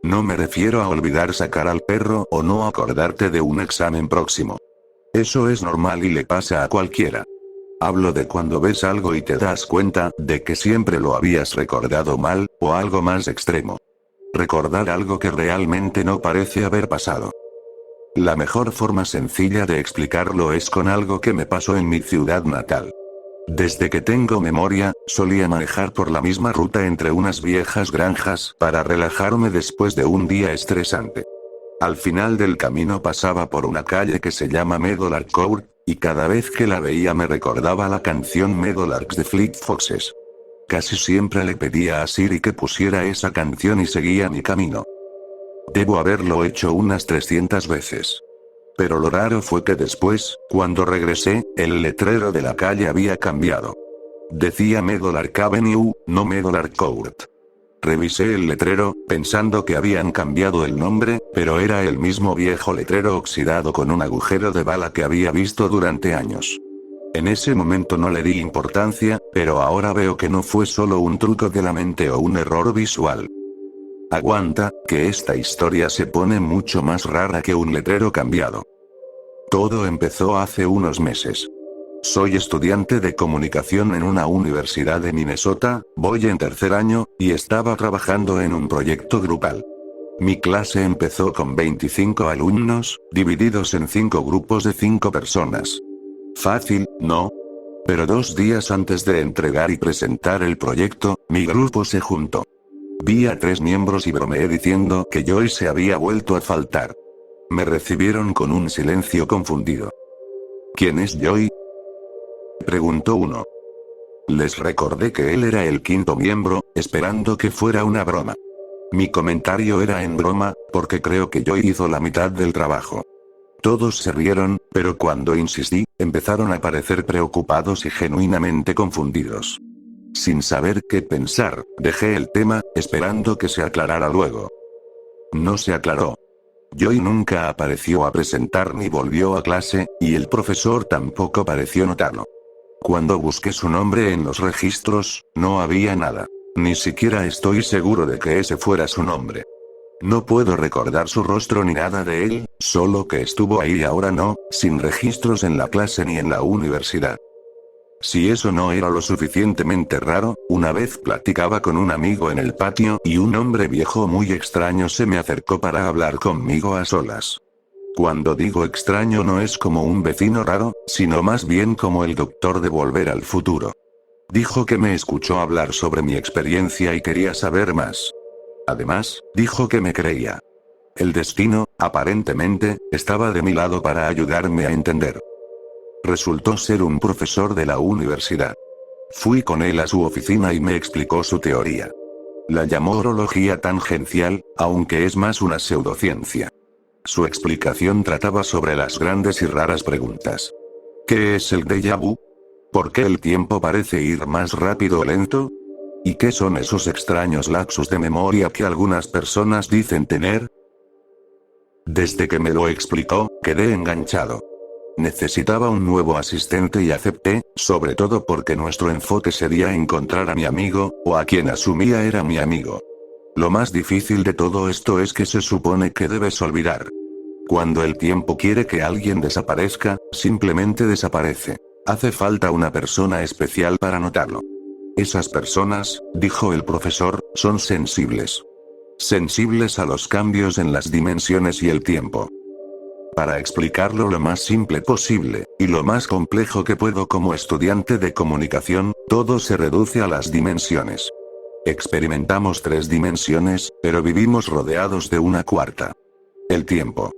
No me refiero a olvidar sacar al perro o no acordarte de un examen próximo. Eso es normal y le pasa a cualquiera. Hablo de cuando ves algo y te das cuenta de que siempre lo habías recordado mal, o algo más extremo. Recordar algo que realmente no parece haber pasado. La mejor forma sencilla de explicarlo es con algo que me pasó en mi ciudad natal. Desde que tengo memoria, solía manejar por la misma ruta entre unas viejas granjas para relajarme después de un día estresante. Al final del camino pasaba por una calle que se llama Meadowlark Court, y cada vez que la veía me recordaba la canción Meadowlarks de Fleet Foxes. Casi siempre le pedía a Siri que pusiera esa canción y seguía mi camino. Debo haberlo hecho unas 300 veces. Pero lo raro fue que después, cuando regresé, el letrero de la calle había cambiado. Decía Meadowlark Avenue, no Meadowlark Court. Revisé el letrero, pensando que habían cambiado el nombre, pero era el mismo viejo letrero oxidado con un agujero de bala que había visto durante años. En ese momento no le di importancia, pero ahora veo que no fue solo un truco de la mente o un error visual. Aguanta, que esta historia se pone mucho más rara que un letrero cambiado. Todo empezó hace unos meses. Soy estudiante de comunicación en una universidad de Minnesota, voy en tercer año, y estaba trabajando en un proyecto grupal. Mi clase empezó con 25 alumnos, divididos en 5 grupos de 5 personas. Fácil, ¿no? Pero 2 días antes de entregar y presentar el proyecto, mi grupo se juntó. Vi a 3 miembros y bromeé diciendo que Joy se había vuelto a faltar. Me recibieron con un silencio confundido. ¿Quién es Joy?, preguntó uno. Les recordé que él era el 5.º miembro, esperando que fuera una broma. Mi comentario era en broma, porque creo que Joy hizo la mitad del trabajo. Todos se rieron, pero cuando insistí, empezaron a parecer preocupados y genuinamente confundidos. Sin saber qué pensar, dejé el tema, esperando que se aclarara luego. No se aclaró. Joy nunca apareció a presentar ni volvió a clase, y el profesor tampoco pareció notarlo. Cuando busqué su nombre en los registros, no había nada. Ni siquiera estoy seguro de que ese fuera su nombre. No puedo recordar su rostro ni nada de él, solo que estuvo ahí y ahora no, sin registros en la clase ni en la universidad. Si eso no era lo suficientemente raro, una vez platicaba con un amigo en el patio y un hombre viejo muy extraño se me acercó para hablar conmigo a solas. Cuando digo extraño no es como un vecino raro, sino más bien como el doctor de Volver al Futuro. Dijo que me escuchó hablar sobre mi experiencia y quería saber más. Además, dijo que me creía. El destino, aparentemente, estaba de mi lado para ayudarme a entender. Resultó ser un profesor de la universidad. Fui con él a su oficina y me explicó su teoría. La llamó orología tangencial, aunque es más una pseudociencia. Su explicación trataba sobre las grandes y raras preguntas. ¿Qué es el déjà vu? ¿Por qué el tiempo parece ir más rápido o lento? ¿Y qué son esos extraños lapsus de memoria que algunas personas dicen tener? Desde que me lo explicó, quedé enganchado. Necesitaba un nuevo asistente y acepté, sobre todo porque nuestro enfoque sería encontrar a mi amigo, o a quien asumía era mi amigo. Lo más difícil de todo esto es que se supone que debes olvidar. Cuando el tiempo quiere que alguien desaparezca, simplemente desaparece. Hace falta una persona especial para notarlo. Esas personas, dijo el profesor, son sensibles. Sensibles a los cambios en las dimensiones y el tiempo. Para explicarlo lo más simple posible, y lo más complejo que puedo como estudiante de comunicación, todo se reduce a las dimensiones. Experimentamos 3 dimensiones, pero vivimos rodeados de una cuarta. El tiempo.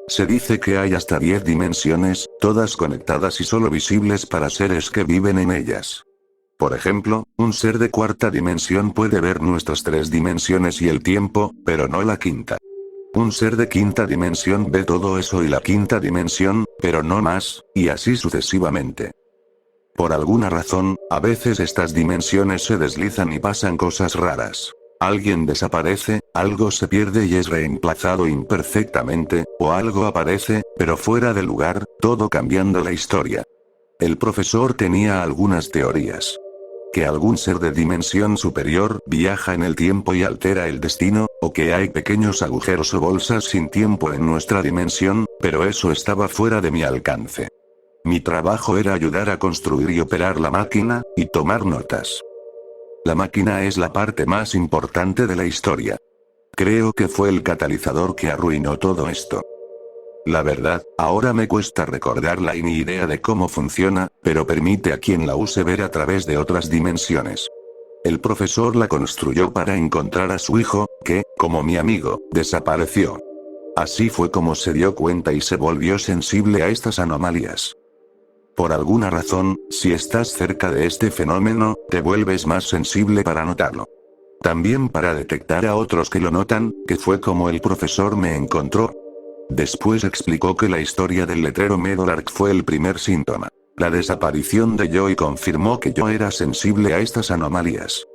Se dice que hay hasta 10 dimensiones, todas conectadas y solo visibles para seres que viven en ellas. Por ejemplo, un ser de cuarta dimensión puede ver nuestras 3 dimensiones y el tiempo, pero no la quinta. Un ser de quinta dimensión ve todo eso y la quinta dimensión, pero no más, y así sucesivamente. Por alguna razón, a veces estas dimensiones se deslizan y pasan cosas raras. Alguien desaparece, algo se pierde y es reemplazado imperfectamente, o algo aparece, pero fuera de lugar, todo cambiando la historia. El profesor tenía algunas teorías. Que algún ser de dimensión superior viaja en el tiempo y altera el destino, o que hay pequeños agujeros o bolsas sin tiempo en nuestra dimensión, pero eso estaba fuera de mi alcance. Mi trabajo era ayudar a construir y operar la máquina, y tomar notas. La máquina es la parte más importante de la historia. Creo que fue el catalizador que arruinó todo esto. La verdad, ahora me cuesta recordarla y ni idea de cómo funciona, pero permite a quien la use ver a través de otras dimensiones. El profesor la construyó para encontrar a su hijo, que, como mi amigo, desapareció. Así fue como se dio cuenta y se volvió sensible a estas anomalías. Por alguna razón, si estás cerca de este fenómeno, te vuelves más sensible para notarlo. También para detectar a otros que lo notan, que fue como el profesor me encontró. Después explicó que la historia del letrero Meadowlark fue el primer síntoma. La desaparición de Joy confirmó que yo era sensible a estas anomalías.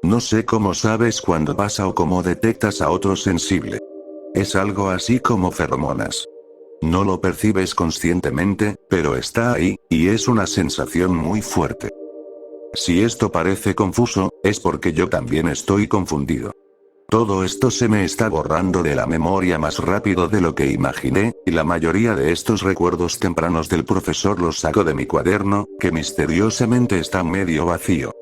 No sé cómo sabes cuándo pasa o cómo detectas a otro sensible. Es algo así como feromonas. No lo percibes conscientemente, pero está ahí, y es una sensación muy fuerte. Si esto parece confuso, es porque yo también estoy confundido. Todo esto se me está borrando de la memoria más rápido de lo que imaginé, y la mayoría de estos recuerdos tempranos del profesor los saco de mi cuaderno, que misteriosamente está medio vacío.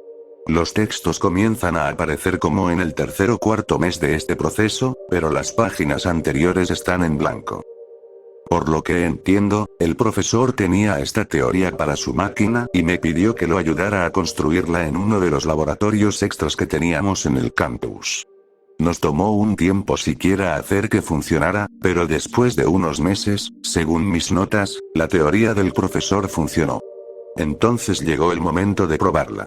Los textos comienzan a aparecer como en el tercer o cuarto mes de este proceso, pero las páginas anteriores están en blanco. Por lo que entiendo, el profesor tenía esta teoría para su máquina y me pidió que lo ayudara a construirla en uno de los laboratorios extras que teníamos en el campus. Nos tomó un tiempo siquiera hacer que funcionara, pero después de unos meses, según mis notas, la teoría del profesor funcionó. Entonces llegó el momento de probarla.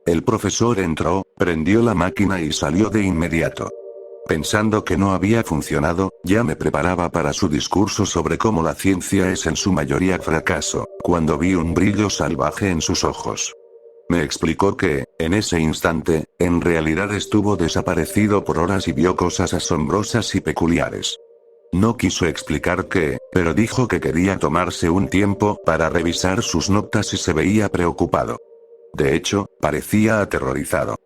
El profesor entró, prendió la máquina y salió de inmediato. Pensando que no había funcionado, ya me preparaba para su discurso sobre cómo la ciencia es en su mayoría fracaso, cuando vi un brillo salvaje en sus ojos. Me explicó que, en ese instante, en realidad estuvo desaparecido por horas y vio cosas asombrosas y peculiares. No quiso explicar qué, pero dijo que quería tomarse un tiempo para revisar sus notas y se veía preocupado. De hecho, parecía aterrorizado.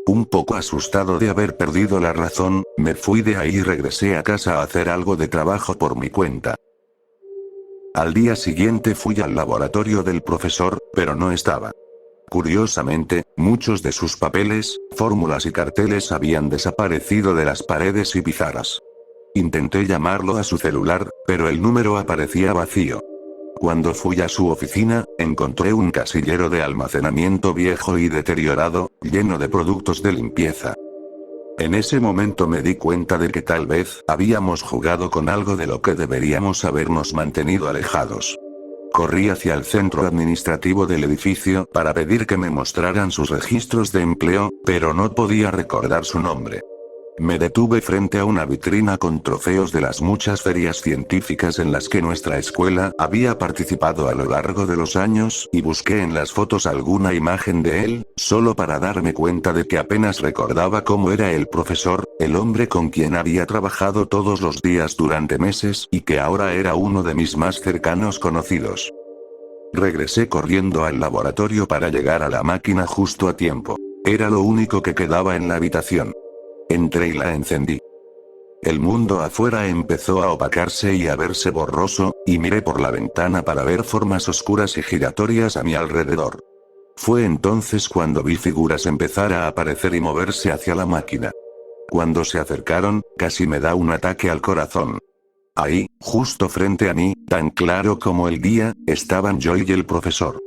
Un poco asustado de haber perdido la razón, me fui de ahí y regresé a casa a hacer algo de trabajo por mi cuenta. Al día siguiente fui al laboratorio del profesor, pero no estaba. Curiosamente, muchos de sus papeles, fórmulas y carteles habían desaparecido de las paredes y pizarras. Intenté llamarlo a su celular, pero el número aparecía vacío. Cuando fui a su oficina, encontré un casillero de almacenamiento viejo y deteriorado, lleno de productos de limpieza. En ese momento me di cuenta de que tal vez habíamos jugado con algo de lo que deberíamos habernos mantenido alejados. Corrí hacia el centro administrativo del edificio para pedir que me mostraran sus registros de empleo, pero no podía recordar su nombre. Me detuve frente a una vitrina con trofeos de las muchas ferias científicas en las que nuestra escuela había participado a lo largo de los años y busqué en las fotos alguna imagen de él, solo para darme cuenta de que apenas recordaba cómo era el profesor, el hombre con quien había trabajado todos los días durante meses y que ahora era uno de mis más cercanos conocidos. Regresé corriendo al laboratorio para llegar a la máquina justo a tiempo. Era lo único que quedaba en la habitación. Entré y la encendí. El mundo afuera empezó a opacarse y a verse borroso, y miré por la ventana para ver formas oscuras y giratorias a mi alrededor. Fue entonces cuando vi figuras empezar a aparecer y moverse hacia la máquina. Cuando se acercaron, casi me da un ataque al corazón. Ahí, justo frente a mí, tan claro como el día, estaban yo y el profesor.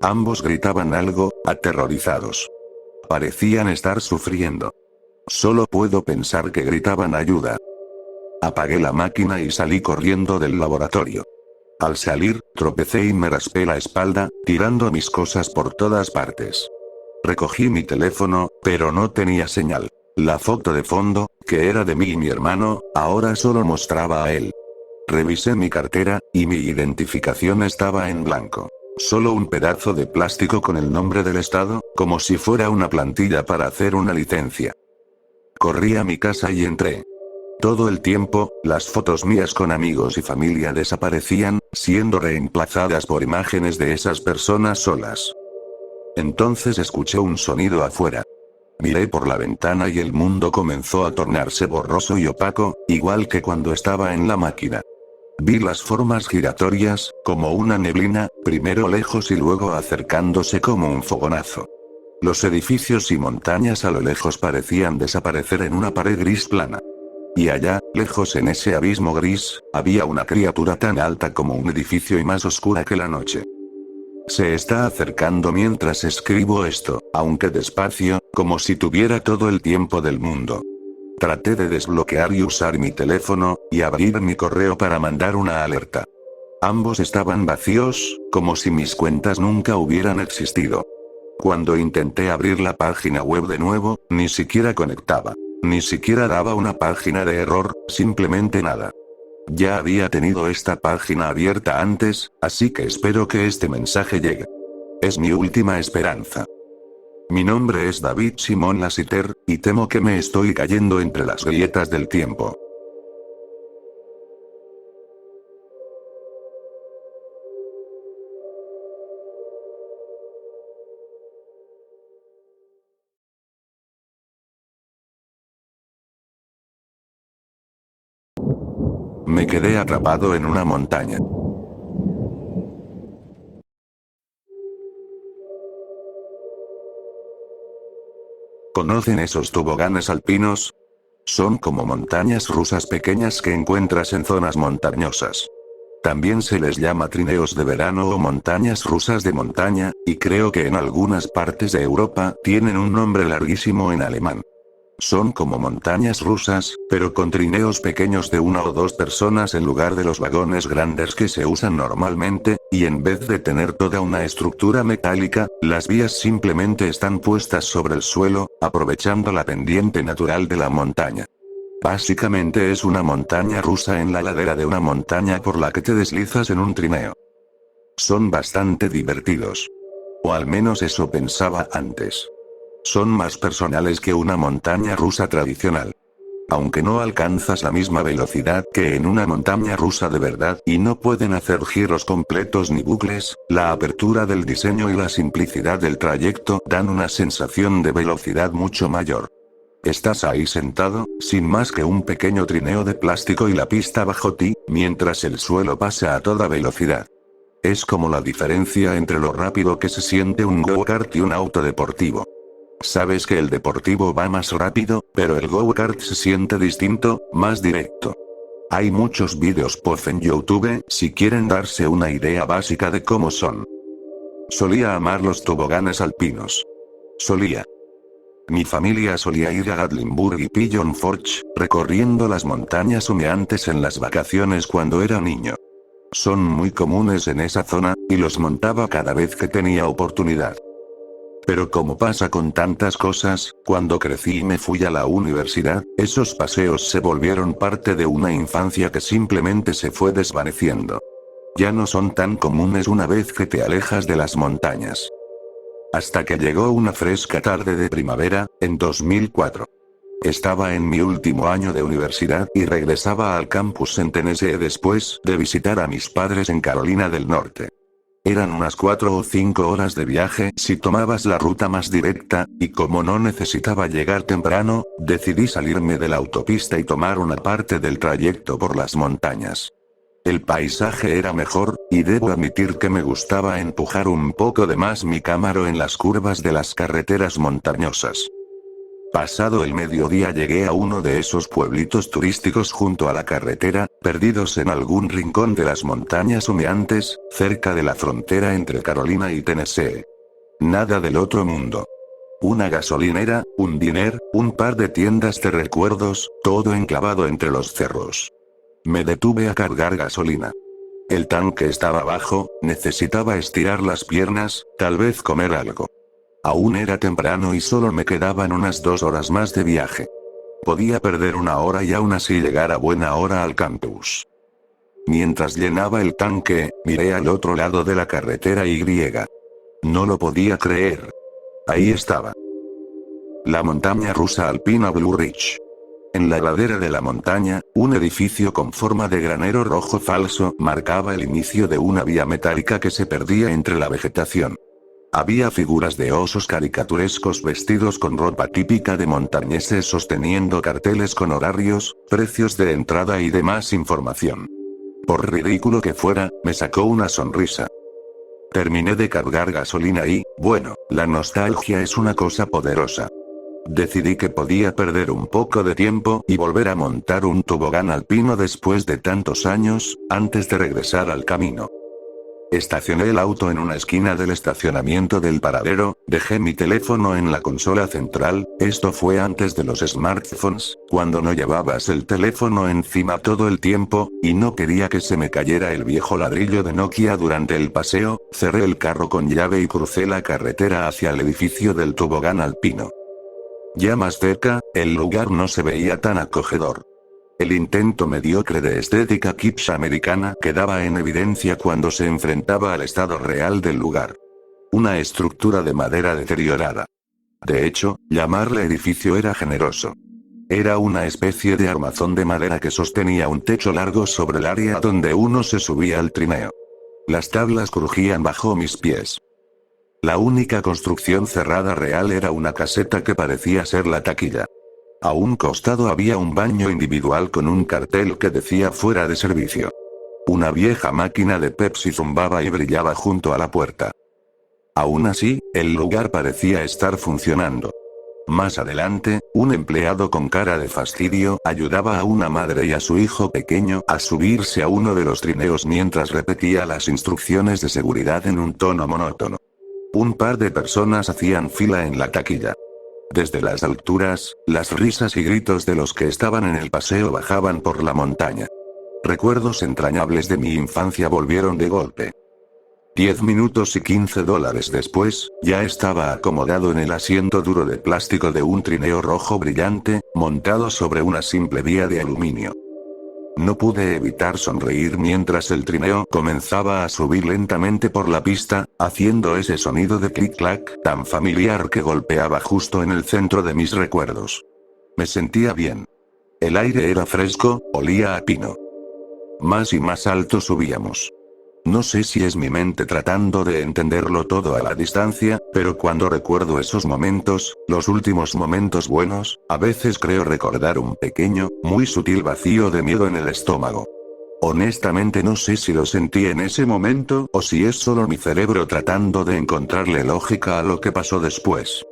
Ambos gritaban algo, aterrorizados. Parecían estar sufriendo. Solo puedo pensar que gritaban ayuda. Apagué la máquina y salí corriendo del laboratorio. Al salir, tropecé y me raspé la espalda, tirando mis cosas por todas partes. Recogí mi teléfono, pero no tenía señal. La foto de fondo, que era de mí y mi hermano, ahora solo mostraba a él. Revisé mi cartera, y mi identificación estaba en blanco. Solo un pedazo de plástico con el nombre del estado, como si fuera una plantilla para hacer una licencia. Corrí a mi casa y entré. Todo el tiempo, las fotos mías con amigos y familia desaparecían, siendo reemplazadas por imágenes de esas personas solas. Entonces escuché un sonido afuera. Miré por la ventana y el mundo comenzó a tornarse borroso y opaco, igual que cuando estaba en la máquina. Vi las formas giratorias, como una neblina, primero lejos y luego acercándose como un fogonazo. Los edificios y montañas a lo lejos parecían desaparecer en una pared gris plana. Y allá, lejos en ese abismo gris, había una criatura tan alta como un edificio y más oscura que la noche. Se está acercando mientras escribo esto, aunque despacio, como si tuviera todo el tiempo del mundo. Traté de desbloquear y usar mi teléfono, y abrir mi correo para mandar una alerta. Ambos estaban vacíos, como si mis cuentas nunca hubieran existido. Cuando intenté abrir la página web de nuevo, ni siquiera conectaba. Ni siquiera daba una página de error, simplemente nada. Ya había tenido esta página abierta antes, así que espero que este mensaje llegue. Es mi última esperanza. Mi nombre es David Simón Lassiter, y temo que me estoy cayendo entre las grietas del tiempo. Me quedé atrapado en una montaña. ¿Conocen esos toboganes alpinos? Son como montañas rusas pequeñas que encuentras en zonas montañosas. También se les llama trineos de verano o montañas rusas de montaña, y creo que en algunas partes de Europa tienen un nombre larguísimo en alemán. Son como montañas rusas, pero con trineos pequeños de una o dos personas en lugar de los vagones grandes que se usan normalmente, y en vez de tener toda una estructura metálica, las vías simplemente están puestas sobre el suelo, aprovechando la pendiente natural de la montaña. Básicamente es una montaña rusa en la ladera de una montaña por la que te deslizas en un trineo. Son bastante divertidos. O al menos eso pensaba antes. Son más personales que una montaña rusa tradicional. Aunque no alcanzas la misma velocidad que en una montaña rusa de verdad y no pueden hacer giros completos ni bucles, la apertura del diseño y la simplicidad del trayecto dan una sensación de velocidad mucho mayor. Estás ahí sentado, sin más que un pequeño trineo de plástico y la pista bajo ti, mientras el suelo pasa a toda velocidad. Es como la diferencia entre lo rápido que se siente un go-kart y un auto deportivo. Sabes que el deportivo va más rápido, pero el go-kart se siente distinto, más directo. Hay muchos vídeos post en YouTube si quieren darse una idea básica de cómo son. Solía amar los toboganes alpinos. Solía. Mi familia solía ir a Gatlinburg y Pigeon Forge, recorriendo las montañas humeantes en las vacaciones cuando era niño. Son muy comunes en esa zona, y los montaba cada vez que tenía oportunidad. Pero como pasa con tantas cosas, cuando crecí y me fui a la universidad, esos paseos se volvieron parte de una infancia que simplemente se fue desvaneciendo. Ya no son tan comunes una vez que te alejas de las montañas. Hasta que llegó una fresca tarde de primavera, en 2004. Estaba en mi último año de universidad y regresaba al campus en Tennessee después de visitar a mis padres en Carolina del Norte. Eran unas 4 o 5 horas de viaje si tomabas la ruta más directa, y como no necesitaba llegar temprano, decidí salirme de la autopista y tomar una parte del trayecto por las montañas. El paisaje era mejor, y debo admitir que me gustaba empujar un poco de más mi Camaro en las curvas de las carreteras montañosas. Pasado el mediodía llegué a uno de esos pueblitos turísticos junto a la carretera, perdidos en algún rincón de las montañas humeantes, cerca de la frontera entre Carolina y Tennessee. Nada del otro mundo. Una gasolinera, un diner, un par de tiendas de recuerdos, todo enclavado entre los cerros. Me detuve a cargar gasolina. El tanque estaba bajo, necesitaba estirar las piernas, tal vez comer algo. Aún era temprano y solo me quedaban unas 2 horas más de viaje. Podía perder una hora y aún así llegar a buena hora al campus. Mientras llenaba el tanque, miré al otro lado de la carretera Y. No lo podía creer. Ahí estaba. La montaña rusa alpina Blue Ridge. En la ladera de la montaña, un edificio con forma de granero rojo falso marcaba el inicio de una vía metálica que se perdía entre la vegetación. Había figuras de osos caricaturescos vestidos con ropa típica de montañeses sosteniendo carteles con horarios, precios de entrada y demás información. Por ridículo que fuera, me sacó una sonrisa. Terminé de cargar gasolina y, bueno, la nostalgia es una cosa poderosa. Decidí que podía perder un poco de tiempo y volver a montar un tobogán alpino después de tantos años, antes de regresar al camino. Estacioné el auto en una esquina del estacionamiento del paradero, dejé mi teléfono en la consola central, esto fue antes de los smartphones, cuando no llevabas el teléfono encima todo el tiempo, y no quería que se me cayera el viejo ladrillo de Nokia durante el paseo, cerré el carro con llave y crucé la carretera hacia el edificio del tobogán alpino. Ya más cerca, el lugar no se veía tan acogedor. El intento mediocre de estética kitsch americana quedaba en evidencia cuando se enfrentaba al estado real del lugar. Una estructura de madera deteriorada. De hecho, llamarle edificio era generoso. Era una especie de armazón de madera que sostenía un techo largo sobre el área donde uno se subía al trineo. Las tablas crujían bajo mis pies. La única construcción cerrada real era una caseta que parecía ser la taquilla. A un costado había un baño individual con un cartel que decía fuera de servicio. Una vieja máquina de Pepsi zumbaba y brillaba junto a la puerta. Aún así, el lugar parecía estar funcionando. Más adelante, un empleado con cara de fastidio ayudaba a una madre y a su hijo pequeño a subirse a uno de los trineos mientras repetía las instrucciones de seguridad en un tono monótono. Un par de personas hacían fila en la taquilla. Desde las alturas, las risas y gritos de los que estaban en el paseo bajaban por la montaña. Recuerdos entrañables de mi infancia volvieron de golpe. 10 minutos y $15 después, ya estaba acomodado en el asiento duro de plástico de un trineo rojo brillante, montado sobre una simple vía de aluminio. No pude evitar sonreír mientras el trineo comenzaba a subir lentamente por la pista, haciendo ese sonido de clic-clac tan familiar que golpeaba justo en el centro de mis recuerdos. Me sentía bien. El aire era fresco, olía a pino. Más y más alto subíamos. No sé si es mi mente tratando de entenderlo todo a la distancia, pero cuando recuerdo esos momentos, los últimos momentos buenos, a veces creo recordar un pequeño, muy sutil vacío de miedo en el estómago. Honestamente no sé si lo sentí en ese momento o si es solo mi cerebro tratando de encontrarle lógica a lo que pasó después.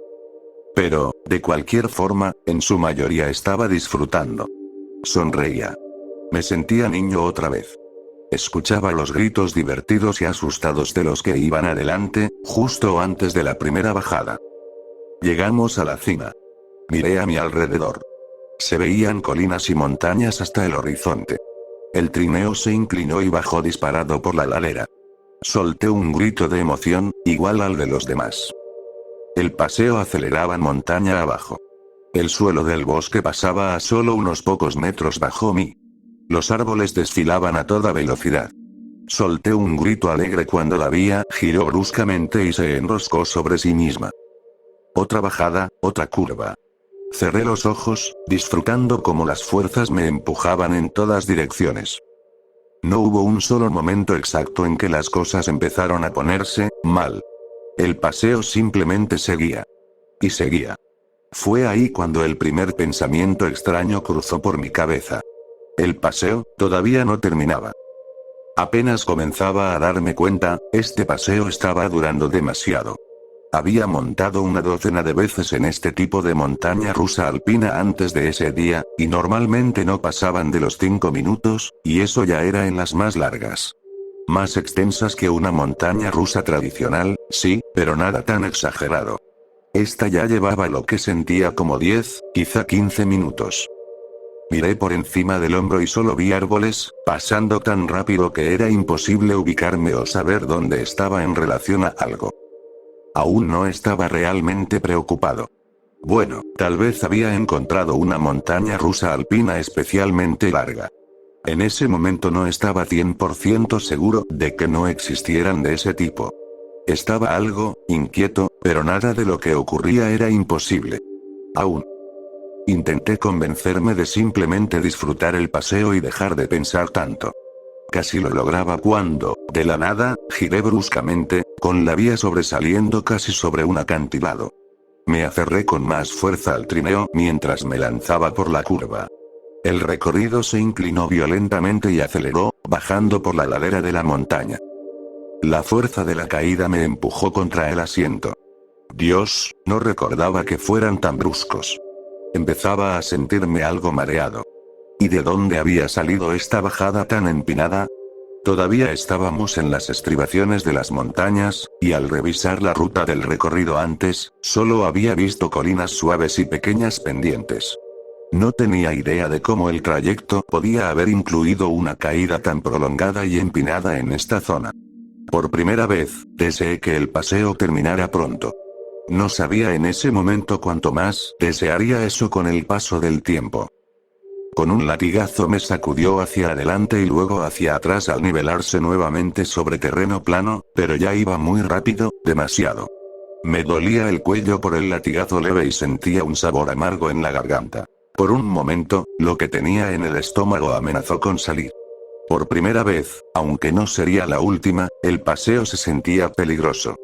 Pero, de cualquier forma, en su mayoría estaba disfrutando. Sonreía. Me sentía niño otra vez. Escuchaba los gritos divertidos y asustados de los que iban adelante, justo antes de la primera bajada. Llegamos a la cima. Miré a mi alrededor. Se veían colinas y montañas hasta el horizonte. El trineo se inclinó y bajó disparado por la ladera. Solté un grito de emoción, igual al de los demás. El paseo aceleraba montaña abajo. El suelo del bosque pasaba a solo unos pocos metros bajo mí. Los árboles desfilaban a toda velocidad. Solté un grito alegre cuando la vía giró bruscamente y se enroscó sobre sí misma. Otra bajada, otra curva. Cerré los ojos, disfrutando como las fuerzas me empujaban en todas direcciones. No hubo un solo momento exacto en que las cosas empezaron a ponerse mal. El paseo simplemente seguía. Y seguía. Fue ahí cuando el primer pensamiento extraño cruzó por mi cabeza. El paseo todavía no terminaba. Apenas comenzaba a darme cuenta, este paseo estaba durando demasiado. Había montado una docena de veces en este tipo de montaña rusa alpina antes de ese día, y normalmente no pasaban de los 5 minutos, y eso ya era en las más largas. Más extensas que una montaña rusa tradicional, sí, pero nada tan exagerado. Esta ya llevaba lo que sentía como 10, quizá 15 minutos. Miré por encima del hombro y solo vi árboles, pasando tan rápido que era imposible ubicarme o saber dónde estaba en relación a algo. Aún no estaba realmente preocupado. Bueno, tal vez había encontrado una montaña rusa alpina especialmente larga. En ese momento no estaba 100% seguro de que no existieran de ese tipo. Estaba algo inquieto, pero nada de lo que ocurría era imposible. Aún. Intenté convencerme de simplemente disfrutar el paseo y dejar de pensar tanto. Casi lo lograba cuando, de la nada, giré bruscamente, con la vía sobresaliendo casi sobre un acantilado. Me aferré con más fuerza al trineo mientras me lanzaba por la curva. El recorrido se inclinó violentamente y aceleró, bajando por la ladera de la montaña. La fuerza de la caída me empujó contra el asiento. Dios, no recordaba que fueran tan bruscos. Empezaba a sentirme algo mareado. ¿Y de dónde había salido esta bajada tan empinada? Todavía estábamos en las estribaciones de las montañas, y al revisar la ruta del recorrido antes, solo había visto colinas suaves y pequeñas pendientes. No tenía idea de cómo el trayecto podía haber incluido una caída tan prolongada y empinada en esta zona. Por primera vez, deseé que el paseo terminara pronto. No sabía en ese momento cuánto más desearía eso con el paso del tiempo. Con un latigazo me sacudió hacia adelante y luego hacia atrás al nivelarse nuevamente sobre terreno plano, pero ya iba muy rápido, demasiado. Me dolía el cuello por el latigazo leve y sentía un sabor amargo en la garganta. Por un momento, lo que tenía en el estómago amenazó con salir. Por primera vez, aunque no sería la última, el paseo se sentía peligroso.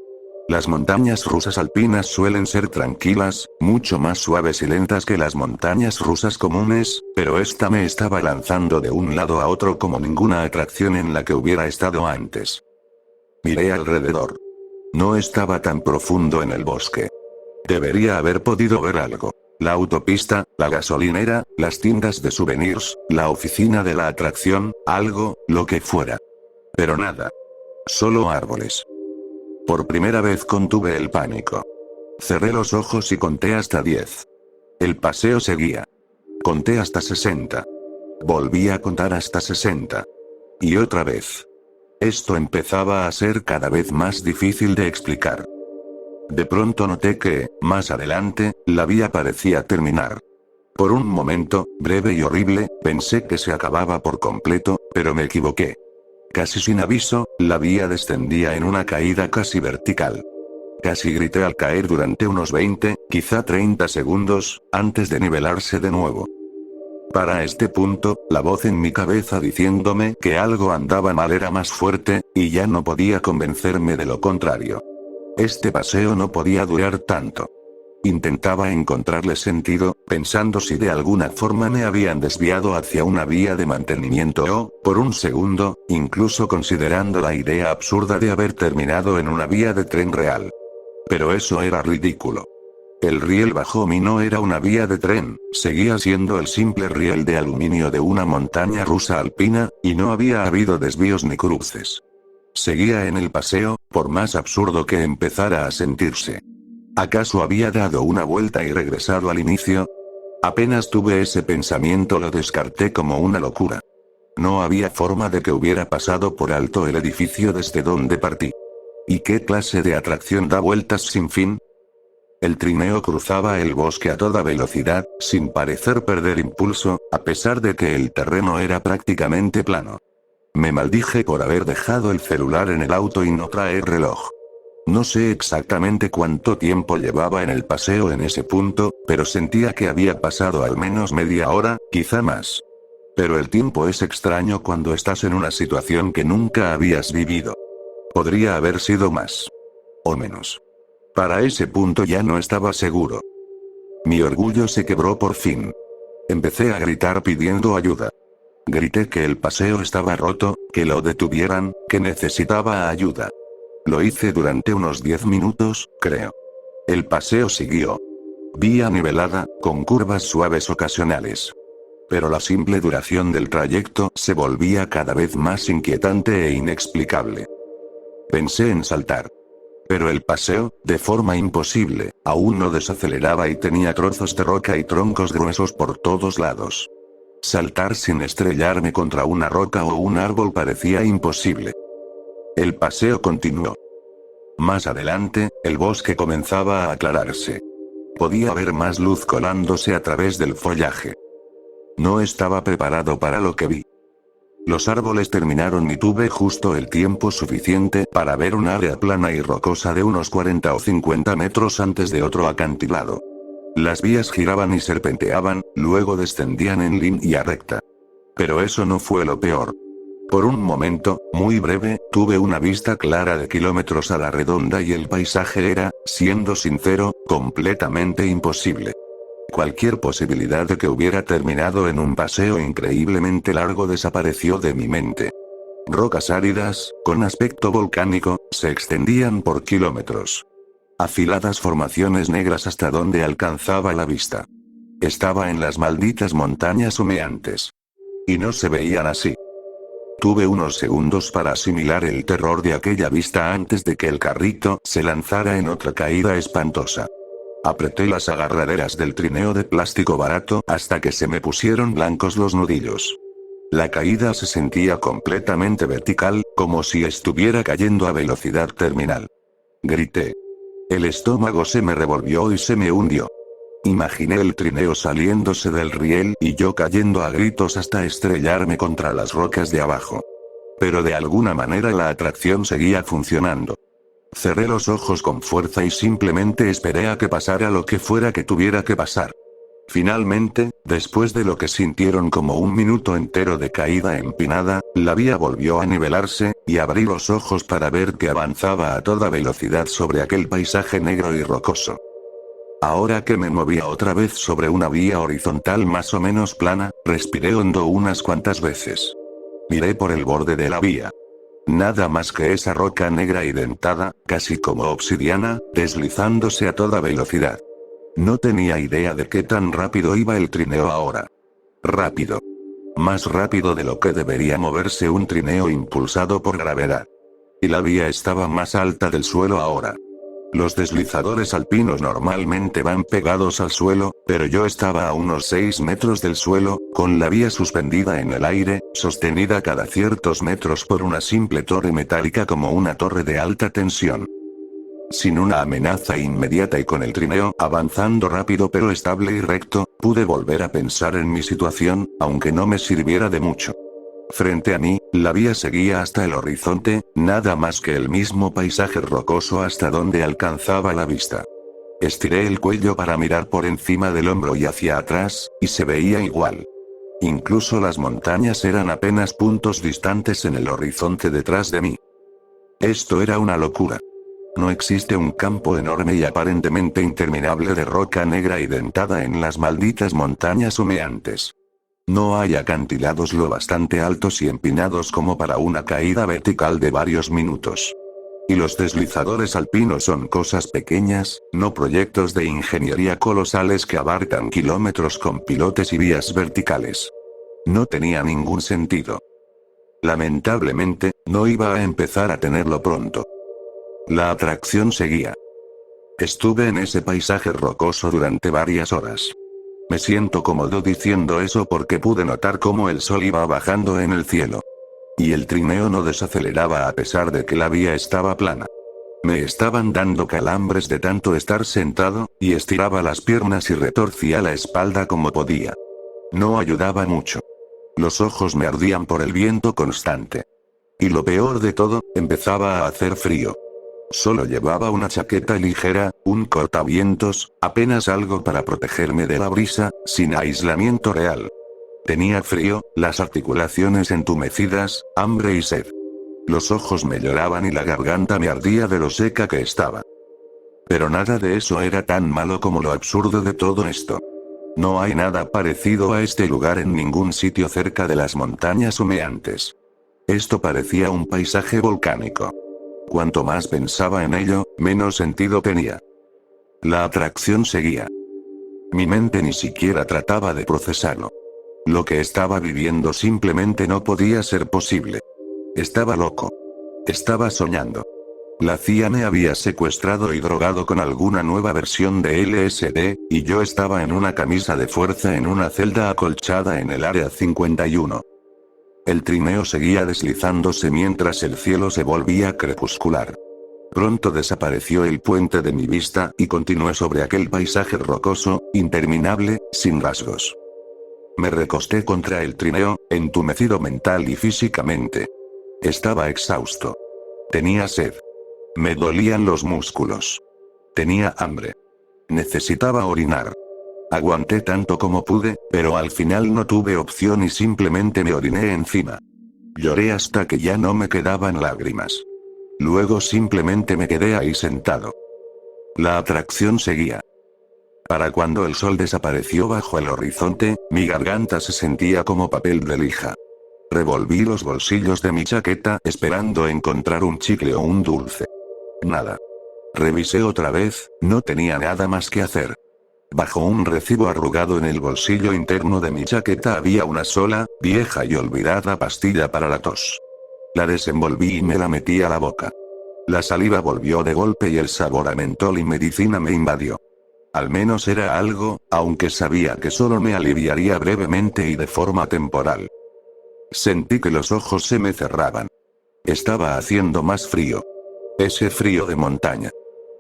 Las montañas rusas alpinas suelen ser tranquilas, mucho más suaves y lentas que las montañas rusas comunes, pero esta me estaba lanzando de un lado a otro como ninguna atracción en la que hubiera estado antes. Miré alrededor. No estaba tan profundo en el bosque. Debería haber podido ver algo. La autopista, la gasolinera, las tiendas de souvenirs, la oficina de la atracción, algo, lo que fuera. Pero nada. Solo árboles. Por primera vez contuve el pánico. Cerré los ojos y conté hasta 10. El paseo seguía. Conté hasta 60. Volví a contar hasta 60. Y otra vez. Esto empezaba a ser cada vez más difícil de explicar. De pronto noté que, más adelante, la vía parecía terminar. Por un momento, breve y horrible, pensé que se acababa por completo, pero me equivoqué. Casi sin aviso, la vía descendía en una caída casi vertical. Casi grité al caer durante unos 20, quizá 30 segundos, antes de nivelarse de nuevo. Para este punto, la voz en mi cabeza diciéndome que algo andaba mal era más fuerte, y ya no podía convencerme de lo contrario. Este paseo no podía durar tanto. Intentaba encontrarle sentido, pensando si de alguna forma me habían desviado hacia una vía de mantenimiento o, por un segundo, incluso considerando la idea absurda de haber terminado en una vía de tren real. Pero eso era ridículo. El riel bajo mí no era una vía de tren, seguía siendo el simple riel de aluminio de una montaña rusa alpina, y no había habido desvíos ni cruces. Seguía en el paseo, por más absurdo que empezara a sentirse. ¿Acaso había dado una vuelta y regresado al inicio? Apenas tuve ese pensamiento, lo descarté como una locura. No había forma de que hubiera pasado por alto el edificio desde donde partí. ¿Y qué clase de atracción da vueltas sin fin? El trineo cruzaba el bosque a toda velocidad, sin parecer perder impulso, a pesar de que el terreno era prácticamente plano. Me maldije por haber dejado el celular en el auto y no traer reloj. No sé exactamente cuánto tiempo llevaba en el paseo en ese punto, pero sentía que había pasado al menos media hora, quizá más. Pero el tiempo es extraño cuando estás en una situación que nunca habías vivido. Podría haber sido más. O menos. Para ese punto ya no estaba seguro. Mi orgullo se quebró por fin. Empecé a gritar pidiendo ayuda. Grité que el paseo estaba roto, que lo detuvieran, que necesitaba ayuda. Lo hice durante unos 10 minutos, creo. El paseo siguió. Vía nivelada, con curvas suaves ocasionales. Pero la simple duración del trayecto se volvía cada vez más inquietante e inexplicable. Pensé en saltar. Pero el paseo, de forma imposible, aún no desaceleraba y tenía trozos de roca y troncos gruesos por todos lados. Saltar sin estrellarme contra una roca o un árbol parecía imposible. El paseo continuó. Más adelante, el bosque comenzaba a aclararse. Podía ver más luz colándose a través del follaje. No estaba preparado para lo que vi. Los árboles terminaron y tuve justo el tiempo suficiente para ver un área plana y rocosa de unos 40 o 50 metros antes de otro acantilado. Las vías giraban y serpenteaban, luego descendían en línea recta. Pero eso no fue lo peor. Por un momento, muy breve, tuve una vista clara de kilómetros a la redonda y el paisaje era, siendo sincero, completamente imposible. Cualquier posibilidad de que hubiera terminado en un paseo increíblemente largo desapareció de mi mente. Rocas áridas, con aspecto volcánico, se extendían por kilómetros. Afiladas formaciones negras hasta donde alcanzaba la vista. Estaba en las malditas montañas humeantes. Y no se veían así. Tuve unos segundos para asimilar el terror de aquella vista antes de que el carrito se lanzara en otra caída espantosa. Apreté las agarraderas del trineo de plástico barato hasta que se me pusieron blancos los nudillos. La caída se sentía completamente vertical, como si estuviera cayendo a velocidad terminal. Grité. El estómago se me revolvió y se me hundió. Imaginé el trineo saliéndose del riel y yo cayendo a gritos hasta estrellarme contra las rocas de abajo. Pero de alguna manera la atracción seguía funcionando. Cerré los ojos con fuerza y simplemente esperé a que pasara lo que fuera que tuviera que pasar. Finalmente, después de lo que sintieron como un minuto entero de caída empinada, la vía volvió a nivelarse, y abrí los ojos para ver que avanzaba a toda velocidad sobre aquel paisaje negro y rocoso. Ahora que me movía otra vez sobre una vía horizontal más o menos plana, respiré hondo unas cuantas veces. Miré por el borde de la vía. Nada más que esa roca negra y dentada, casi como obsidiana, deslizándose a toda velocidad. No tenía idea de qué tan rápido iba el trineo ahora. Rápido. Más rápido de lo que debería moverse un trineo impulsado por gravedad. Y la vía estaba más alta del suelo ahora. Los deslizadores alpinos normalmente van pegados al suelo, pero yo estaba a unos 6 metros del suelo, con la vía suspendida en el aire, sostenida cada ciertos metros por una simple torre metálica como una torre de alta tensión. Sin una amenaza inmediata y con el trineo avanzando rápido pero estable y recto, pude volver a pensar en mi situación, aunque no me sirviera de mucho. Frente a mí, la vía seguía hasta el horizonte, nada más que el mismo paisaje rocoso hasta donde alcanzaba la vista. Estiré el cuello para mirar por encima del hombro y hacia atrás, y se veía igual. Incluso las montañas eran apenas puntos distantes en el horizonte detrás de mí. Esto era una locura. No existe un campo enorme y aparentemente interminable de roca negra y dentada en las malditas montañas humeantes. No hay acantilados lo bastante altos y empinados como para una caída vertical de varios minutos. Y los deslizadores alpinos son cosas pequeñas, no proyectos de ingeniería colosales que abarcan kilómetros con pilotes y vías verticales. No tenía ningún sentido. Lamentablemente, no iba a empezar a tenerlo pronto. La atracción seguía. Estuve en ese paisaje rocoso durante varias horas. Me siento cómodo diciendo eso porque pude notar cómo el sol iba bajando en el cielo. Y el trineo no desaceleraba a pesar de que la vía estaba plana. Me estaban dando calambres de tanto estar sentado, y estiraba las piernas y retorcía la espalda como podía. No ayudaba mucho. Los ojos me ardían por el viento constante. Y lo peor de todo, empezaba a hacer frío. Solo llevaba una chaqueta ligera, un cortavientos, apenas algo para protegerme de la brisa, sin aislamiento real. Tenía frío, las articulaciones entumecidas, hambre y sed. Los ojos me lloraban y la garganta me ardía de lo seca que estaba. Pero nada de eso era tan malo como lo absurdo de todo esto. No hay nada parecido a este lugar en ningún sitio cerca de las montañas humeantes. Esto parecía un paisaje volcánico. Cuanto más pensaba en ello, menos sentido tenía. La atracción seguía. Mi mente ni siquiera trataba de procesarlo. Lo que estaba viviendo simplemente no podía ser posible. Estaba loco. Estaba soñando. La CIA me había secuestrado y drogado con alguna nueva versión de LSD, y yo estaba en una camisa de fuerza en una celda acolchada en el área 51. El trineo seguía deslizándose mientras el cielo se volvía crepuscular. Pronto desapareció el puente de mi vista y continué sobre aquel paisaje rocoso, interminable, sin rasgos. Me recosté contra el trineo, entumecido mental y físicamente. Estaba exhausto. Tenía sed. Me dolían los músculos. Tenía hambre. Necesitaba orinar. Aguanté tanto como pude, pero al final no tuve opción y simplemente me oriné encima. Lloré hasta que ya no me quedaban lágrimas. Luego simplemente me quedé ahí sentado. La atracción seguía. Para cuando el sol desapareció bajo el horizonte, mi garganta se sentía como papel de lija. Revolví los bolsillos de mi chaqueta esperando encontrar un chicle o un dulce. Nada. Revisé otra vez, no tenía nada más que hacer. Bajo un recibo arrugado en el bolsillo interno de mi chaqueta había una sola, vieja y olvidada pastilla para la tos. La desenvolví y me la metí a la boca. La saliva volvió de golpe y el sabor a mentol y medicina me invadió. Al menos era algo, aunque sabía que solo me aliviaría brevemente y de forma temporal. Sentí que los ojos se me cerraban. Estaba haciendo más frío. Ese frío de montaña.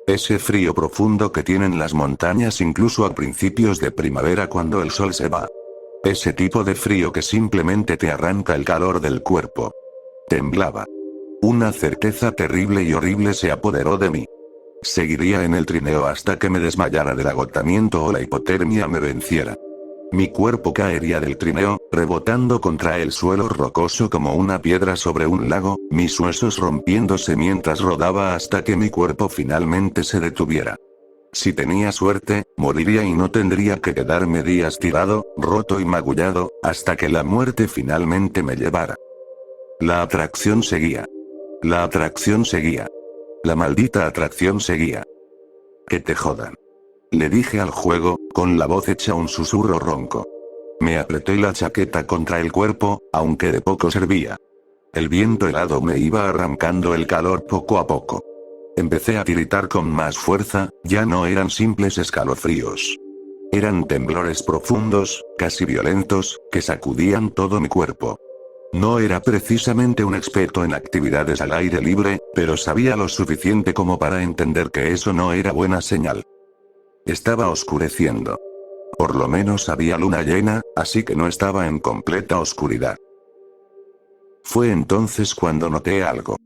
Ese frío profundo que tienen las montañas incluso a principios de primavera cuando el sol se va. Ese tipo de frío que simplemente te arranca el calor del cuerpo. Temblaba. Una certeza terrible y horrible se apoderó de mí. Seguiría en el trineo hasta que me desmayara del agotamiento o la hipotermia me venciera. Mi cuerpo caería del trineo, rebotando contra el suelo rocoso como una piedra sobre un lago, mis huesos rompiéndose mientras rodaba hasta que mi cuerpo finalmente se detuviera. Si tenía suerte, moriría y no tendría que quedarme días tirado, roto y magullado, hasta que la muerte finalmente me llevara. La atracción seguía. La atracción seguía. La maldita atracción seguía. Que te jodan. Le dije al juego, con la voz hecha un susurro ronco. Me apreté la chaqueta contra el cuerpo, aunque de poco servía. El viento helado me iba arrancando el calor poco a poco. Empecé a tiritar con más fuerza, ya no eran simples escalofríos. Eran temblores profundos, casi violentos, que sacudían todo mi cuerpo. No era precisamente un experto en actividades al aire libre, pero sabía lo suficiente como para entender que eso no era buena señal. Estaba oscureciendo. Por lo menos había luna llena, así que no estaba en completa oscuridad. Fue entonces cuando noté algo.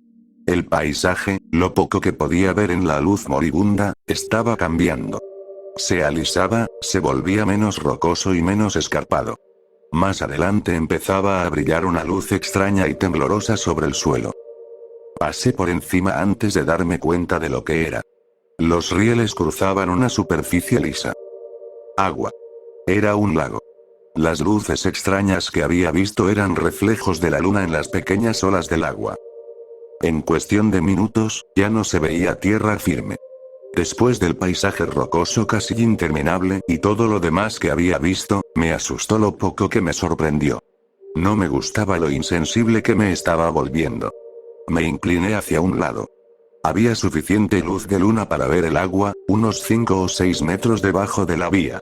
El paisaje, lo poco que podía ver en la luz moribunda, estaba cambiando. Se alisaba, se volvía menos rocoso y menos escarpado. Más adelante empezaba a brillar una luz extraña y temblorosa sobre el suelo. Pasé por encima antes de darme cuenta de lo que era. Los rieles cruzaban una superficie lisa. Agua. Era un lago. Las luces extrañas que había visto eran reflejos de la luna en las pequeñas olas del agua. En cuestión de minutos, ya no se veía tierra firme. Después del paisaje rocoso casi interminable y todo lo demás que había visto, me asustó lo poco que me sorprendió. No me gustaba lo insensible que me estaba volviendo. Me incliné hacia un lado. Había suficiente luz de luna para ver el agua, unos 5 o 6 metros debajo de la vía.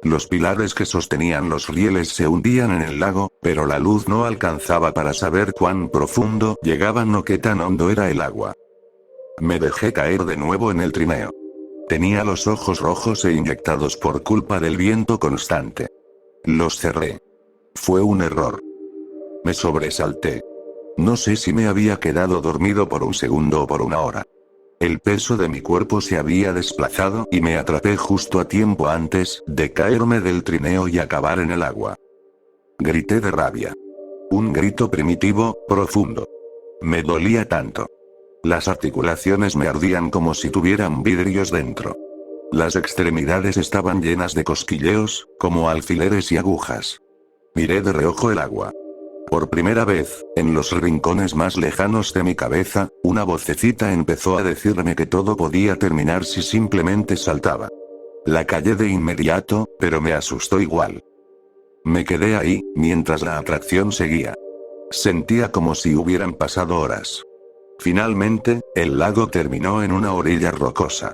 Los pilares que sostenían los rieles se hundían en el lago, pero la luz no alcanzaba para saber cuán profundo llegaban o qué tan hondo era el agua. Me dejé caer de nuevo en el trineo. Tenía los ojos rojos e inyectados por culpa del viento constante. Los cerré. Fue un error. Me sobresalté. No sé si me había quedado dormido por un segundo o por una hora. El peso de mi cuerpo se había desplazado y me atrapé justo a tiempo antes de caerme del trineo y acabar en el agua. Grité de rabia. Un grito primitivo, profundo. Me dolía tanto. Las articulaciones me ardían como si tuvieran vidrios dentro. Las extremidades estaban llenas de cosquilleos, como alfileres y agujas. Miré de reojo el agua. Por primera vez, en los rincones más lejanos de mi cabeza, una vocecita empezó a decirme que todo podía terminar si simplemente saltaba. La callé de inmediato, pero me asustó igual. Me quedé ahí, mientras la atracción seguía. Sentía como si hubieran pasado horas. Finalmente, el lago terminó en una orilla rocosa.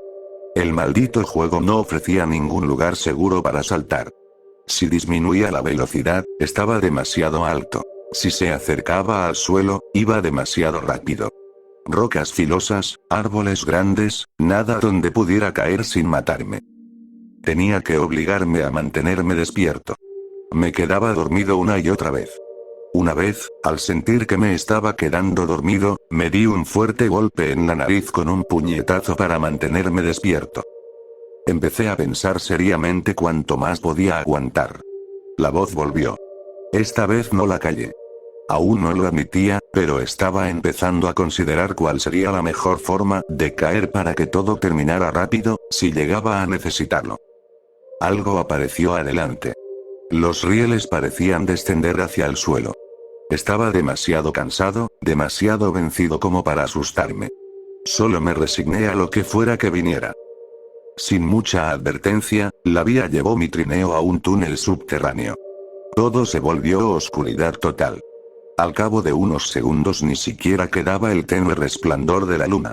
El maldito juego no ofrecía ningún lugar seguro para saltar. Si disminuía la velocidad, estaba demasiado alto. Si se acercaba al suelo, iba demasiado rápido. Rocas filosas, árboles grandes, nada donde pudiera caer sin matarme. Tenía que obligarme a mantenerme despierto. Me quedaba dormido una y otra vez. Una vez, al sentir que me estaba quedando dormido, me di un fuerte golpe en la nariz con un puñetazo para mantenerme despierto. Empecé a pensar seriamente cuánto más podía aguantar. La voz volvió. Esta vez no la callé. Aún no lo admitía, pero estaba empezando a considerar cuál sería la mejor forma de caer para que todo terminara rápido, si llegaba a necesitarlo. Algo apareció adelante. Los rieles parecían descender hacia el suelo. Estaba demasiado cansado, demasiado vencido como para asustarme. Solo me resigné a lo que fuera que viniera. Sin mucha advertencia, la vía llevó mi trineo a un túnel subterráneo. Todo se volvió oscuridad total. Al cabo de unos segundos ni siquiera quedaba el tenue resplandor de la luna.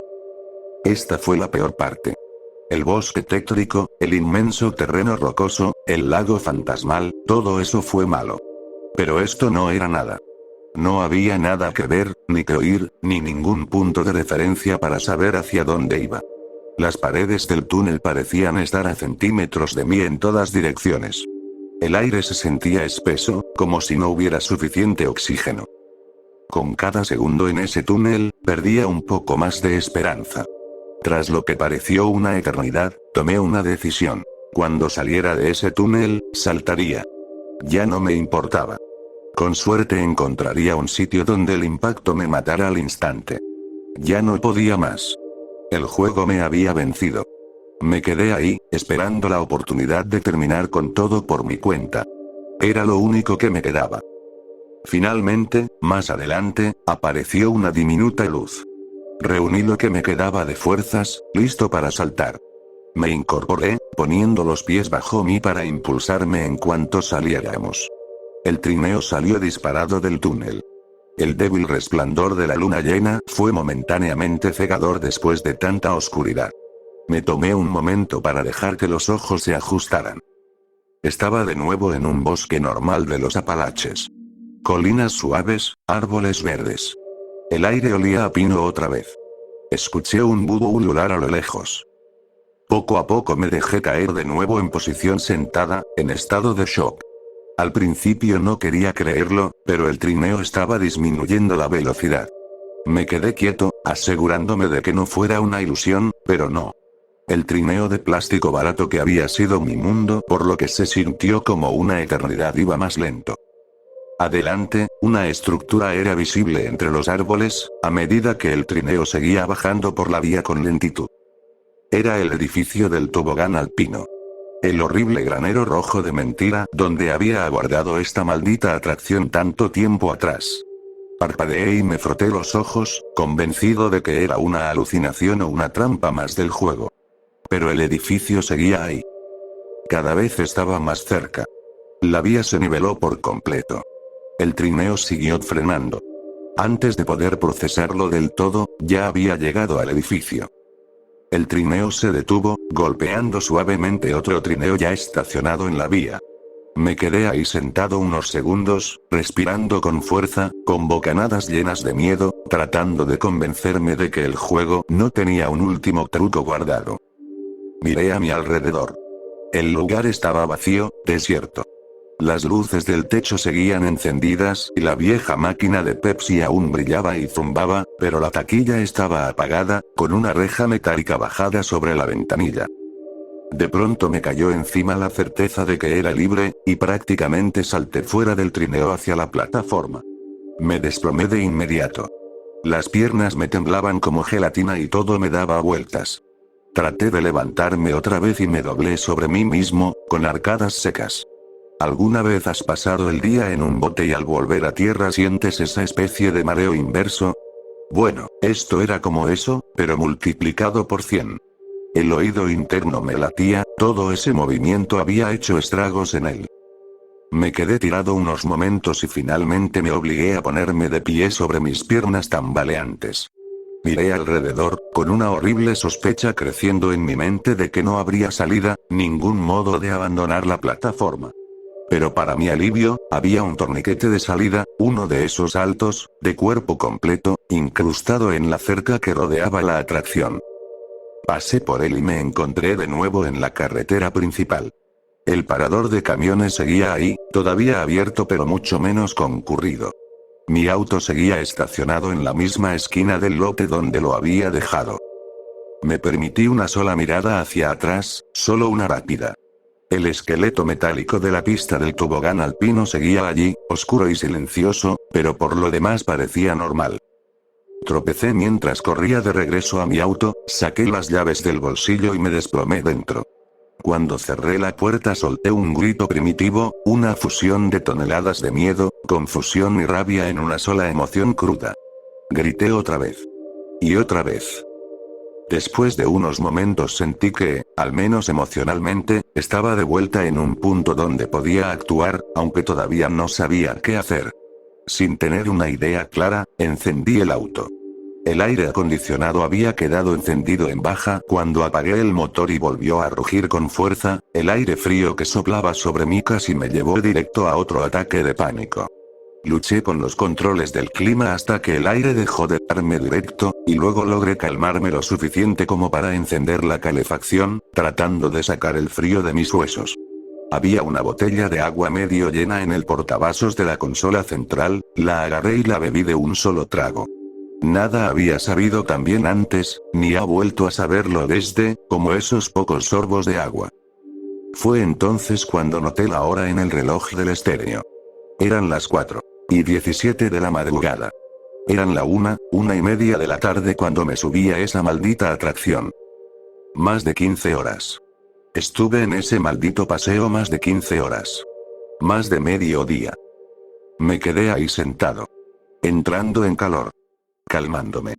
Esta fue la peor parte. El bosque téctrico, el inmenso terreno rocoso, el lago fantasmal, todo eso fue malo. Pero esto no era nada. No había nada que ver, ni que oír, ni ningún punto de referencia para saber hacia dónde iba. Las paredes del túnel parecían estar a centímetros de mí en todas direcciones. El aire se sentía espeso, como si no hubiera suficiente oxígeno. Con cada segundo en ese túnel, perdía un poco más de esperanza. Tras lo que pareció una eternidad, tomé una decisión. Cuando saliera de ese túnel, saltaría. Ya no me importaba. Con suerte encontraría un sitio donde el impacto me matara al instante. Ya no podía más. El juego me había vencido. Me quedé ahí, esperando la oportunidad de terminar con todo por mi cuenta. Era lo único que me quedaba. Finalmente, más adelante, apareció una diminuta luz. Reuní lo que me quedaba de fuerzas, listo para saltar. Me incorporé, poniendo los pies bajo mí para impulsarme en cuanto saliéramos. El trineo salió disparado del túnel. El débil resplandor de la luna llena fue momentáneamente cegador después de tanta oscuridad. Me tomé un momento para dejar que los ojos se ajustaran. Estaba de nuevo en un bosque normal de los Apalaches. Colinas suaves, árboles verdes. El aire olía a pino otra vez. Escuché un búho ulular a lo lejos. Poco a poco me dejé caer de nuevo en posición sentada, en estado de shock. Al principio no quería creerlo, pero el trineo estaba disminuyendo la velocidad. Me quedé quieto, asegurándome de que no fuera una ilusión, pero no. El trineo de plástico barato que había sido mi mundo, por lo que se sintió como una eternidad, iba más lento. Adelante, una estructura era visible entre los árboles, a medida que el trineo seguía bajando por la vía con lentitud. Era el edificio del tobogán alpino. El horrible granero rojo de mentira donde había aguardado esta maldita atracción tanto tiempo atrás. Parpadeé y me froté los ojos, convencido de que era una alucinación o una trampa más del juego. Pero el edificio seguía ahí. Cada vez estaba más cerca. La vía se niveló por completo. El trineo siguió frenando. Antes de poder procesarlo del todo, ya había llegado al edificio. El trineo se detuvo, golpeando suavemente otro trineo ya estacionado en la vía. Me quedé ahí sentado unos segundos, respirando con fuerza, con bocanadas llenas de miedo, tratando de convencerme de que el juego no tenía un último truco guardado. Miré a mi alrededor. El lugar estaba vacío, desierto. Las luces del techo seguían encendidas y la vieja máquina de Pepsi aún brillaba y zumbaba, pero la taquilla estaba apagada, con una reja metálica bajada sobre la ventanilla. De pronto me cayó encima la certeza de que era libre, y prácticamente salté fuera del trineo hacia la plataforma. Me desplomé de inmediato. Las piernas me temblaban como gelatina y todo me daba vueltas. Traté de levantarme otra vez y me doblé sobre mí mismo, con arcadas secas. ¿Alguna vez has pasado el día en un bote y al volver a tierra sientes esa especie de mareo inverso? Bueno, esto era como eso, pero multiplicado por 100. El oído interno me latía, todo ese movimiento había hecho estragos en él. Me quedé tirado unos momentos y finalmente me obligué a ponerme de pie sobre mis piernas tambaleantes. Miré alrededor, con una horrible sospecha creciendo en mi mente de que no habría salida, ningún modo de abandonar la plataforma. Pero para mi alivio, había un torniquete de salida, uno de esos altos, de cuerpo completo, incrustado en la cerca que rodeaba la atracción. Pasé por él y me encontré de nuevo en la carretera principal. El parador de camiones seguía ahí, todavía abierto pero mucho menos concurrido. Mi auto seguía estacionado en la misma esquina del lote donde lo había dejado. Me permití una sola mirada hacia atrás, solo una rápida. El esqueleto metálico de la pista del tobogán alpino seguía allí, oscuro y silencioso, pero por lo demás parecía normal. Tropecé mientras corría de regreso a mi auto, saqué las llaves del bolsillo y me desplomé dentro. Cuando cerré la puerta solté un grito primitivo, una fusión de toneladas de miedo, confusión y rabia en una sola emoción cruda. Grité otra vez. Y otra vez. Después de unos momentos sentí que, al menos emocionalmente, estaba de vuelta en un punto donde podía actuar, aunque todavía no sabía qué hacer. Sin tener una idea clara, encendí el auto. El aire acondicionado había quedado encendido en baja cuando apagué el motor y volvió a rugir con fuerza, el aire frío que soplaba sobre mí casi me llevó directo a otro ataque de pánico. Luché con los controles del clima hasta que el aire dejó de darme directo, y luego logré calmarme lo suficiente como para encender la calefacción, tratando de sacar el frío de mis huesos. Había una botella de agua medio llena en el portavasos de la consola central, la agarré y la bebí de un solo trago. Nada había sabido tan bien antes, ni ha vuelto a saberlo desde, como esos pocos sorbos de agua. Fue entonces cuando noté la hora en el reloj del estéreo. Eran las 4:17 de la madrugada. Eran la 1:30 de la tarde cuando me subí a esa maldita atracción. Más de 15 horas. Estuve en ese maldito paseo más de 15 horas. Más de medio día. Me quedé ahí sentado. Entrando en calor. Calmándome.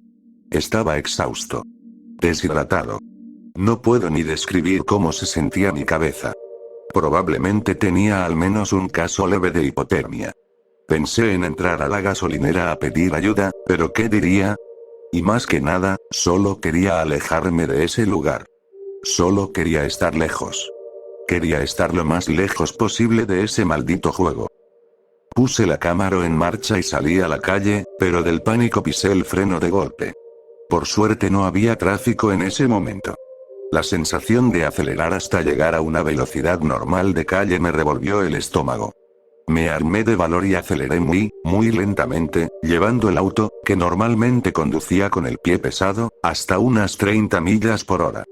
Estaba exhausto. Deshidratado. No puedo ni describir cómo se sentía mi cabeza. Probablemente tenía al menos un caso leve de hipotermia. Pensé en entrar a la gasolinera a pedir ayuda, pero ¿qué diría? Y más que nada, solo quería alejarme de ese lugar. Solo quería estar lejos. Quería estar lo más lejos posible de ese maldito juego. Puse la cámara en marcha y salí a la calle, pero del pánico pisé el freno de golpe. Por suerte no había tráfico en ese momento. La sensación de acelerar hasta llegar a una velocidad normal de calle me revolvió el estómago. Me armé de valor y aceleré muy lentamente, llevando el auto, que normalmente conducía con el pie pesado, hasta unas 30 millas por hora.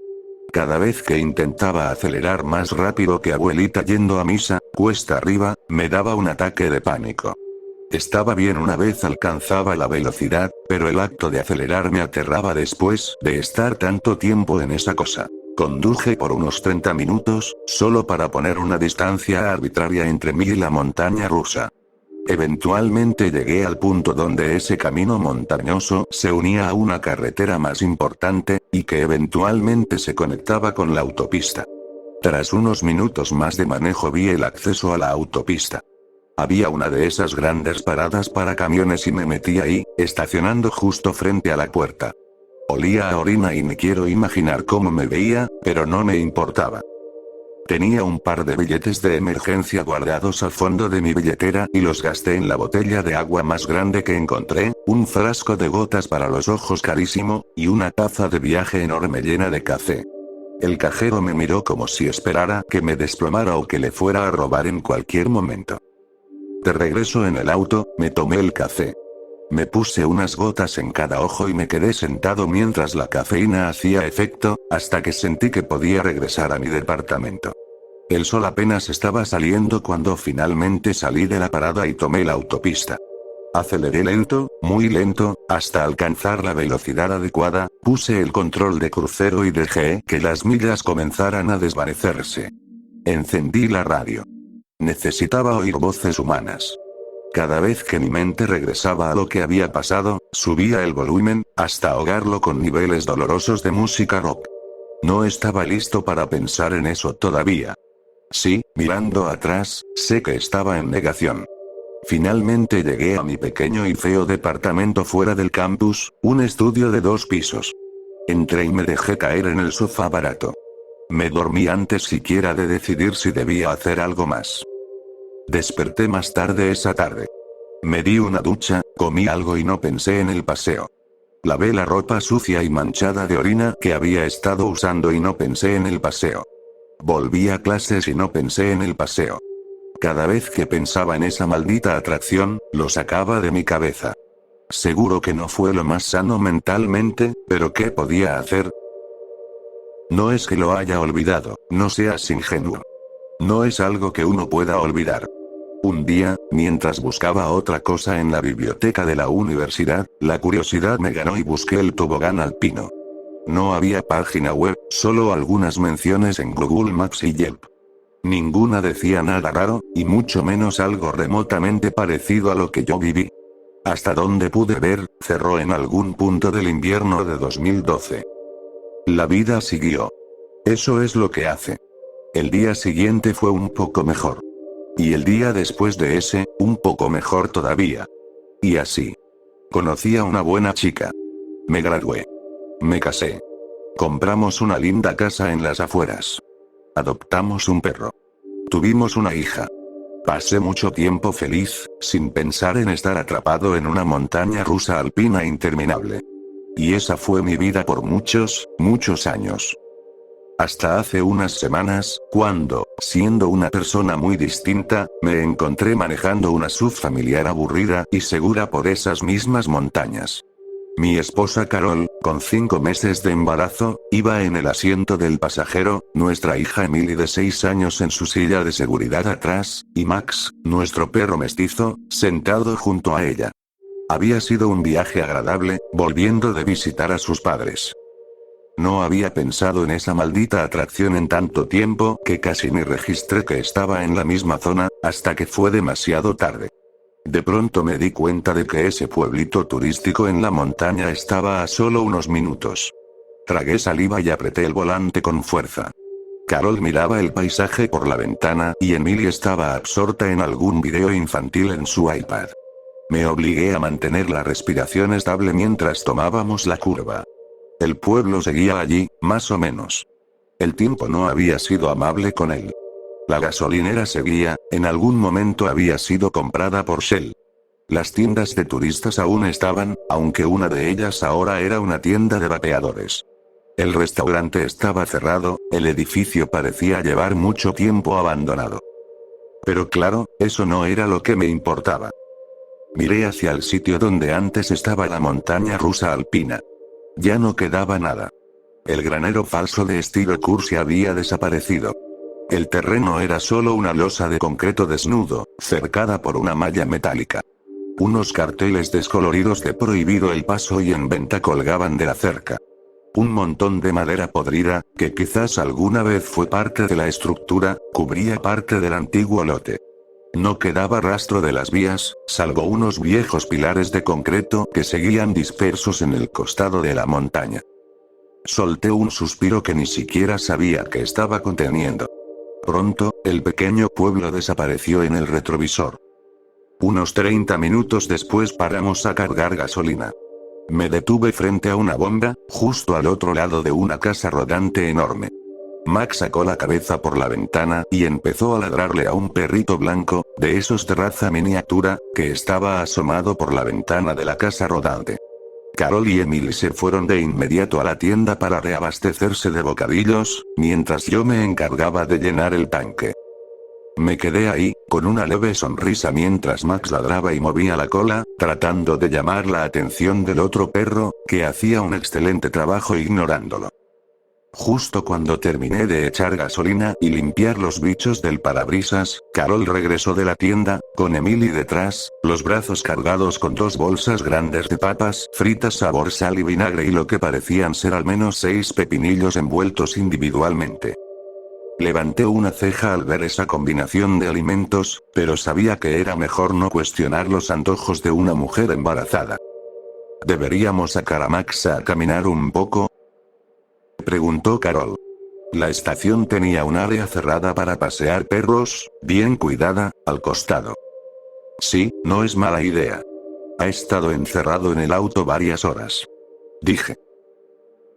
Cada vez que intentaba acelerar más rápido que abuelita yendo a misa, cuesta arriba, me daba un ataque de pánico. Estaba bien una vez alcanzaba la velocidad, pero el acto de acelerar me aterraba después de estar tanto tiempo en esa cosa. Conduje por unos 30 minutos, solo para poner una distancia arbitraria entre mí y la montaña rusa. Eventualmente llegué al punto donde ese camino montañoso se unía a una carretera más importante, y que eventualmente se conectaba con la autopista. Tras unos minutos más de manejo vi el acceso a la autopista. Había una de esas grandes paradas para camiones y me metí ahí, estacionando justo frente a la puerta. Olía a orina y ni quiero imaginar cómo me veía, pero no me importaba. Tenía un par de billetes de emergencia guardados al fondo de mi billetera y los gasté en la botella de agua más grande que encontré, un frasco de gotas para los ojos carísimo, y una taza de viaje enorme llena de café. El cajero me miró como si esperara que me desplomara o que le fuera a robar en cualquier momento. De regreso en el auto, me tomé el café. Me puse unas gotas en cada ojo y me quedé sentado mientras la cafeína hacía efecto, hasta que sentí que podía regresar a mi departamento. El sol apenas estaba saliendo cuando finalmente salí de la parada y tomé la autopista. Aceleré lento, muy lento, hasta alcanzar la velocidad adecuada, puse el control de crucero y dejé que las millas comenzaran a desvanecerse. Encendí la radio. Necesitaba oír voces humanas. Cada vez que mi mente regresaba a lo que había pasado, subía el volumen, hasta ahogarlo con niveles dolorosos de música rock. No estaba listo para pensar en eso todavía. Sí, mirando atrás, sé que estaba en negación. Finalmente llegué a mi pequeño y feo departamento fuera del campus, un estudio de 2 pisos. Entré y me dejé caer en el sofá barato. Me dormí antes siquiera de decidir si debía hacer algo más. Desperté más tarde esa tarde. Me di una ducha, comí algo y no pensé en el paseo. Lavé la ropa sucia y manchada de orina que había estado usando y no pensé en el paseo. Volví a clases y no pensé en el paseo. Cada vez que pensaba en esa maldita atracción, lo sacaba de mi cabeza. Seguro que no fue lo más sano mentalmente, pero ¿qué podía hacer? No es que lo haya olvidado, no seas ingenuo. No es algo que uno pueda olvidar. Un día, mientras buscaba otra cosa en la biblioteca de la universidad, la curiosidad me ganó y busqué el tobogán alpino. No había página web, solo algunas menciones en Google Maps y Yelp. Ninguna decía nada raro, y mucho menos algo remotamente parecido a lo que yo viví. Hasta donde pude ver, cerró en algún punto del invierno de 2012. La vida siguió. Eso es lo que hace. El día siguiente fue un poco mejor. Y el día después de ese, un poco mejor todavía. Y así. Conocí a una buena chica. Me gradué. Me casé. Compramos una linda casa en las afueras. Adoptamos un perro. Tuvimos una hija. Pasé mucho tiempo feliz, sin pensar en estar atrapado en una montaña rusa alpina interminable. Y esa fue mi vida por muchos años. Hasta hace unas semanas, cuando, siendo una persona muy distinta, me encontré manejando una SUV familiar aburrida y segura por esas mismas montañas. Mi esposa Carol, con 5 meses de embarazo, iba en el asiento del pasajero, nuestra hija Emily de 6 años en su silla de seguridad atrás, y Max, nuestro perro mestizo, sentado junto a ella. Había sido un viaje agradable, volviendo de visitar a sus padres. No había pensado en esa maldita atracción en tanto tiempo que casi ni registré que estaba en la misma zona, hasta que fue demasiado tarde. De pronto me di cuenta de que ese pueblito turístico en la montaña estaba a solo unos minutos. Tragué saliva y apreté el volante con fuerza. Carol miraba el paisaje por la ventana y Emily estaba absorta en algún video infantil en su iPad. Me obligué a mantener la respiración estable mientras tomábamos la curva. El pueblo seguía allí, más o menos. El tiempo no había sido amable con él. La gasolinera seguía, en algún momento había sido comprada por Shell. Las tiendas de turistas aún estaban, aunque una de ellas ahora era una tienda de vapeadores. El restaurante estaba cerrado, el edificio parecía llevar mucho tiempo abandonado. Pero claro, eso no era lo que me importaba. Miré hacia el sitio donde antes estaba la montaña rusa alpina. Ya no quedaba nada. El granero falso de estilo cursi había desaparecido. El terreno era solo una losa de concreto desnudo, cercada por una malla metálica. Unos carteles descoloridos de prohibido el paso y en venta colgaban de la cerca. Un montón de madera podrida, que quizás alguna vez fue parte de la estructura, cubría parte del antiguo lote. No quedaba rastro de las vías, salvo unos viejos pilares de concreto que seguían dispersos en el costado de la montaña. Solté un suspiro que ni siquiera sabía que estaba conteniendo. Pronto, el pequeño pueblo desapareció en el retrovisor. Unos 30 minutos después paramos a cargar gasolina. Me detuve frente a una bomba, justo al otro lado de una casa rodante enorme. Max sacó la cabeza por la ventana y empezó a ladrarle a un perrito blanco, de esos de raza miniatura, que estaba asomado por la ventana de la casa rodante. Carol y Emily se fueron de inmediato a la tienda para reabastecerse de bocadillos, mientras yo me encargaba de llenar el tanque. Me quedé ahí, con una leve sonrisa mientras Max ladraba y movía la cola, tratando de llamar la atención del otro perro, que hacía un excelente trabajo ignorándolo. Justo cuando terminé de echar gasolina y limpiar los bichos del parabrisas, Carol regresó de la tienda, con Emily detrás, los brazos cargados con 2 bolsas grandes de papas fritas sabor sal y vinagre y lo que parecían ser al menos 6 pepinillos envueltos individualmente. Levanté una ceja al ver esa combinación de alimentos, pero sabía que era mejor no cuestionar los antojos de una mujer embarazada. ¿Deberíamos sacar a Max a caminar un poco?, preguntó Carol. La estación tenía un área cerrada para pasear perros, bien cuidada, al costado. Sí, no es mala idea. Ha estado encerrado en el auto varias horas, dije.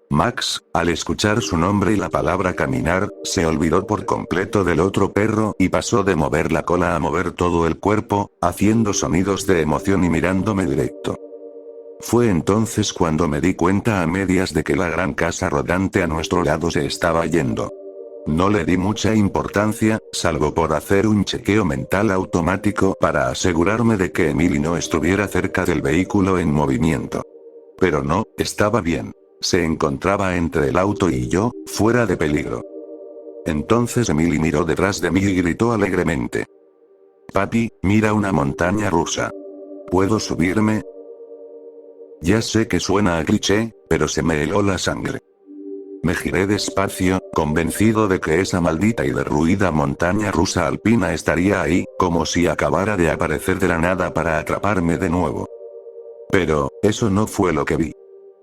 Max, al escuchar su nombre y la palabra caminar, se olvidó por completo del otro perro y pasó de mover la cola a mover todo el cuerpo, haciendo sonidos de emoción y mirándome directo. Fue entonces cuando me di cuenta a medias de que la gran casa rodante a nuestro lado se estaba yendo. No le di mucha importancia, salvo por hacer un chequeo mental automático para asegurarme de que Emily no estuviera cerca del vehículo en movimiento. Pero no, estaba bien. Se encontraba entre el auto y yo, fuera de peligro. Entonces Emily miró detrás de mí y gritó alegremente. «Papi, mira una montaña rusa. ¿Puedo subirme?» Ya sé que suena a cliché, pero se me heló la sangre. Me giré despacio, convencido de que esa maldita y derruida montaña rusa alpina estaría ahí, como si acabara de aparecer de la nada para atraparme de nuevo. Pero, eso no fue lo que vi.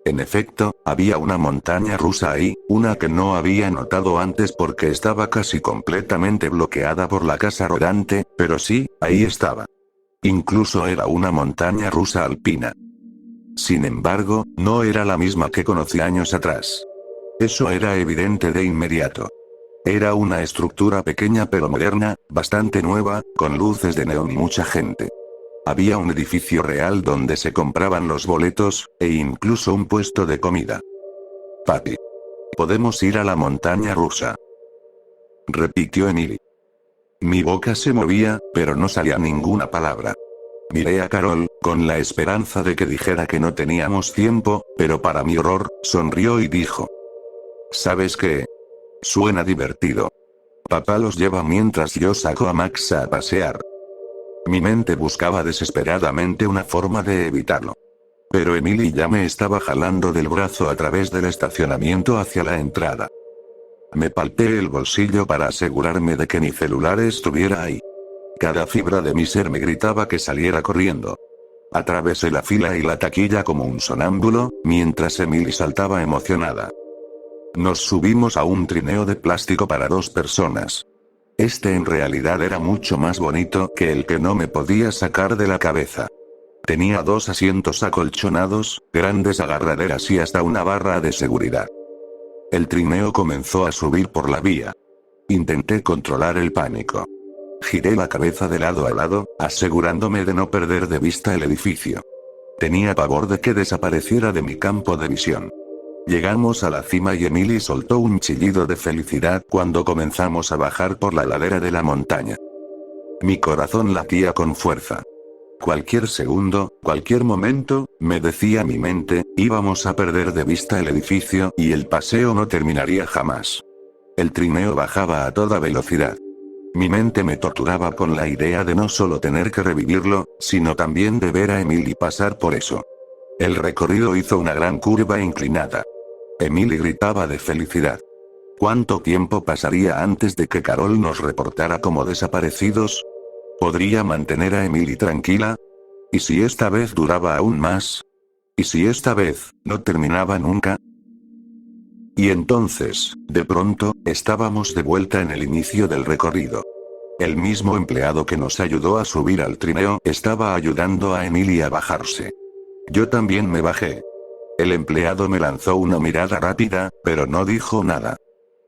En efecto, había una montaña rusa ahí, una que no había notado antes porque estaba casi completamente bloqueada por la casa rodante, pero sí, ahí estaba. Incluso era una montaña rusa alpina. Sin embargo, no era la misma que conocí años atrás. Eso era evidente de inmediato. Era una estructura pequeña pero moderna, bastante nueva, con luces de neón y mucha gente. Había un edificio real donde se compraban los boletos, e incluso un puesto de comida. «Papi. Podemos ir a la montaña rusa», repitió Emily. Mi boca se movía, pero no salía ninguna palabra. Miré a Carol, con la esperanza de que dijera que no teníamos tiempo, pero para mi horror, sonrió y dijo: ¿Sabes qué? Suena divertido. Papá los lleva mientras yo saco a Max a pasear. Mi mente buscaba desesperadamente una forma de evitarlo. Pero Emily ya me estaba jalando del brazo a través del estacionamiento hacia la entrada. Me palpé el bolsillo para asegurarme de que mi celular estuviera ahí. Cada fibra de mi ser me gritaba que saliera corriendo. Atravesé la fila y la taquilla como un sonámbulo, mientras Emily saltaba emocionada. Nos subimos a un trineo de plástico para 2 personas. Este en realidad era mucho más bonito que el que no me podía sacar de la cabeza. Tenía 2 asientos acolchonados, grandes agarraderas y hasta una barra de seguridad. El trineo comenzó a subir por la vía. Intenté controlar el pánico. Giré la cabeza de lado a lado, asegurándome de no perder de vista el edificio. Tenía pavor de que desapareciera de mi campo de visión. Llegamos a la cima y Emily soltó un chillido de felicidad cuando comenzamos a bajar por la ladera de la montaña. Mi corazón latía con fuerza. Cualquier segundo, cualquier momento, me decía mi mente, íbamos a perder de vista el edificio y el paseo no terminaría jamás. El trineo bajaba a toda velocidad. Mi mente me torturaba con la idea de no solo tener que revivirlo, sino también de ver a Emily pasar por eso. El recorrido hizo una gran curva inclinada. Emily gritaba de felicidad. ¿Cuánto tiempo pasaría antes de que Carol nos reportara como desaparecidos? ¿Podría mantener a Emily tranquila? ¿Y si esta vez duraba aún más? ¿Y si esta vez no terminaba nunca? Y entonces, de pronto, estábamos de vuelta en el inicio del recorrido. El mismo empleado que nos ayudó a subir al trineo estaba ayudando a Emily a bajarse. Yo también me bajé. El empleado me lanzó una mirada rápida, pero no dijo nada.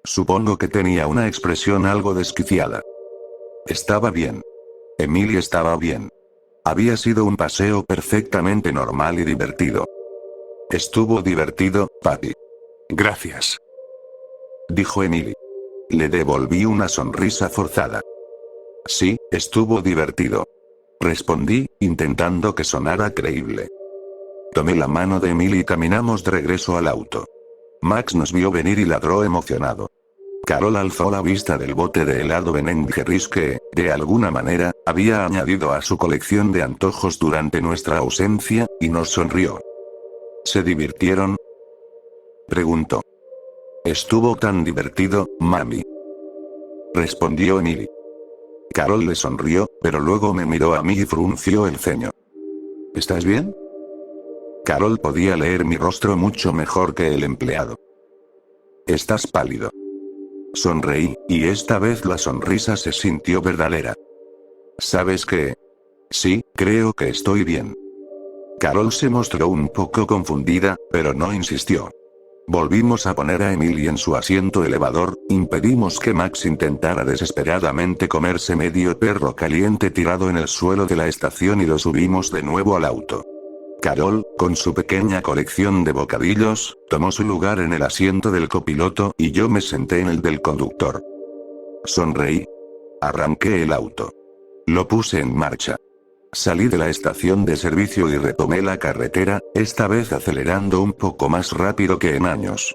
Supongo que tenía una expresión algo desquiciada. Estaba bien. Emily estaba bien. Había sido un paseo perfectamente normal y divertido. Estuvo divertido, papi. Gracias. Dijo Emily. Le devolví una sonrisa forzada. Sí, estuvo divertido. Respondí, intentando que sonara creíble. Tomé la mano de Emily y caminamos de regreso al auto. Max nos vio venir y ladró emocionado. Carol alzó la vista del bote de helado Ben & Jerry's que, de alguna manera, había añadido a su colección de antojos durante nuestra ausencia, y nos sonrió. ¿Se divirtieron?, preguntó. Estuvo tan divertido, mami, respondió Emily. Carol le sonrió, pero luego me miró a mí y frunció el ceño. ¿Estás bien? Carol podía leer mi rostro mucho mejor que el empleado. Estás pálido. Sonreí, y esta vez la sonrisa se sintió verdadera. ¿Sabes qué? Sí, creo que estoy bien. Carol se mostró un poco confundida, pero no insistió. Volvimos a poner a Emily en su asiento elevador, impedimos que Max intentara desesperadamente comerse medio perro caliente tirado en el suelo de la estación y lo subimos de nuevo al auto. Carol, con su pequeña colección de bocadillos, tomó su lugar en el asiento del copiloto y yo me senté en el del conductor. Sonreí. Arranqué el auto. Lo puse en marcha. Salí de la estación de servicio y retomé la carretera, esta vez acelerando un poco más rápido que en años.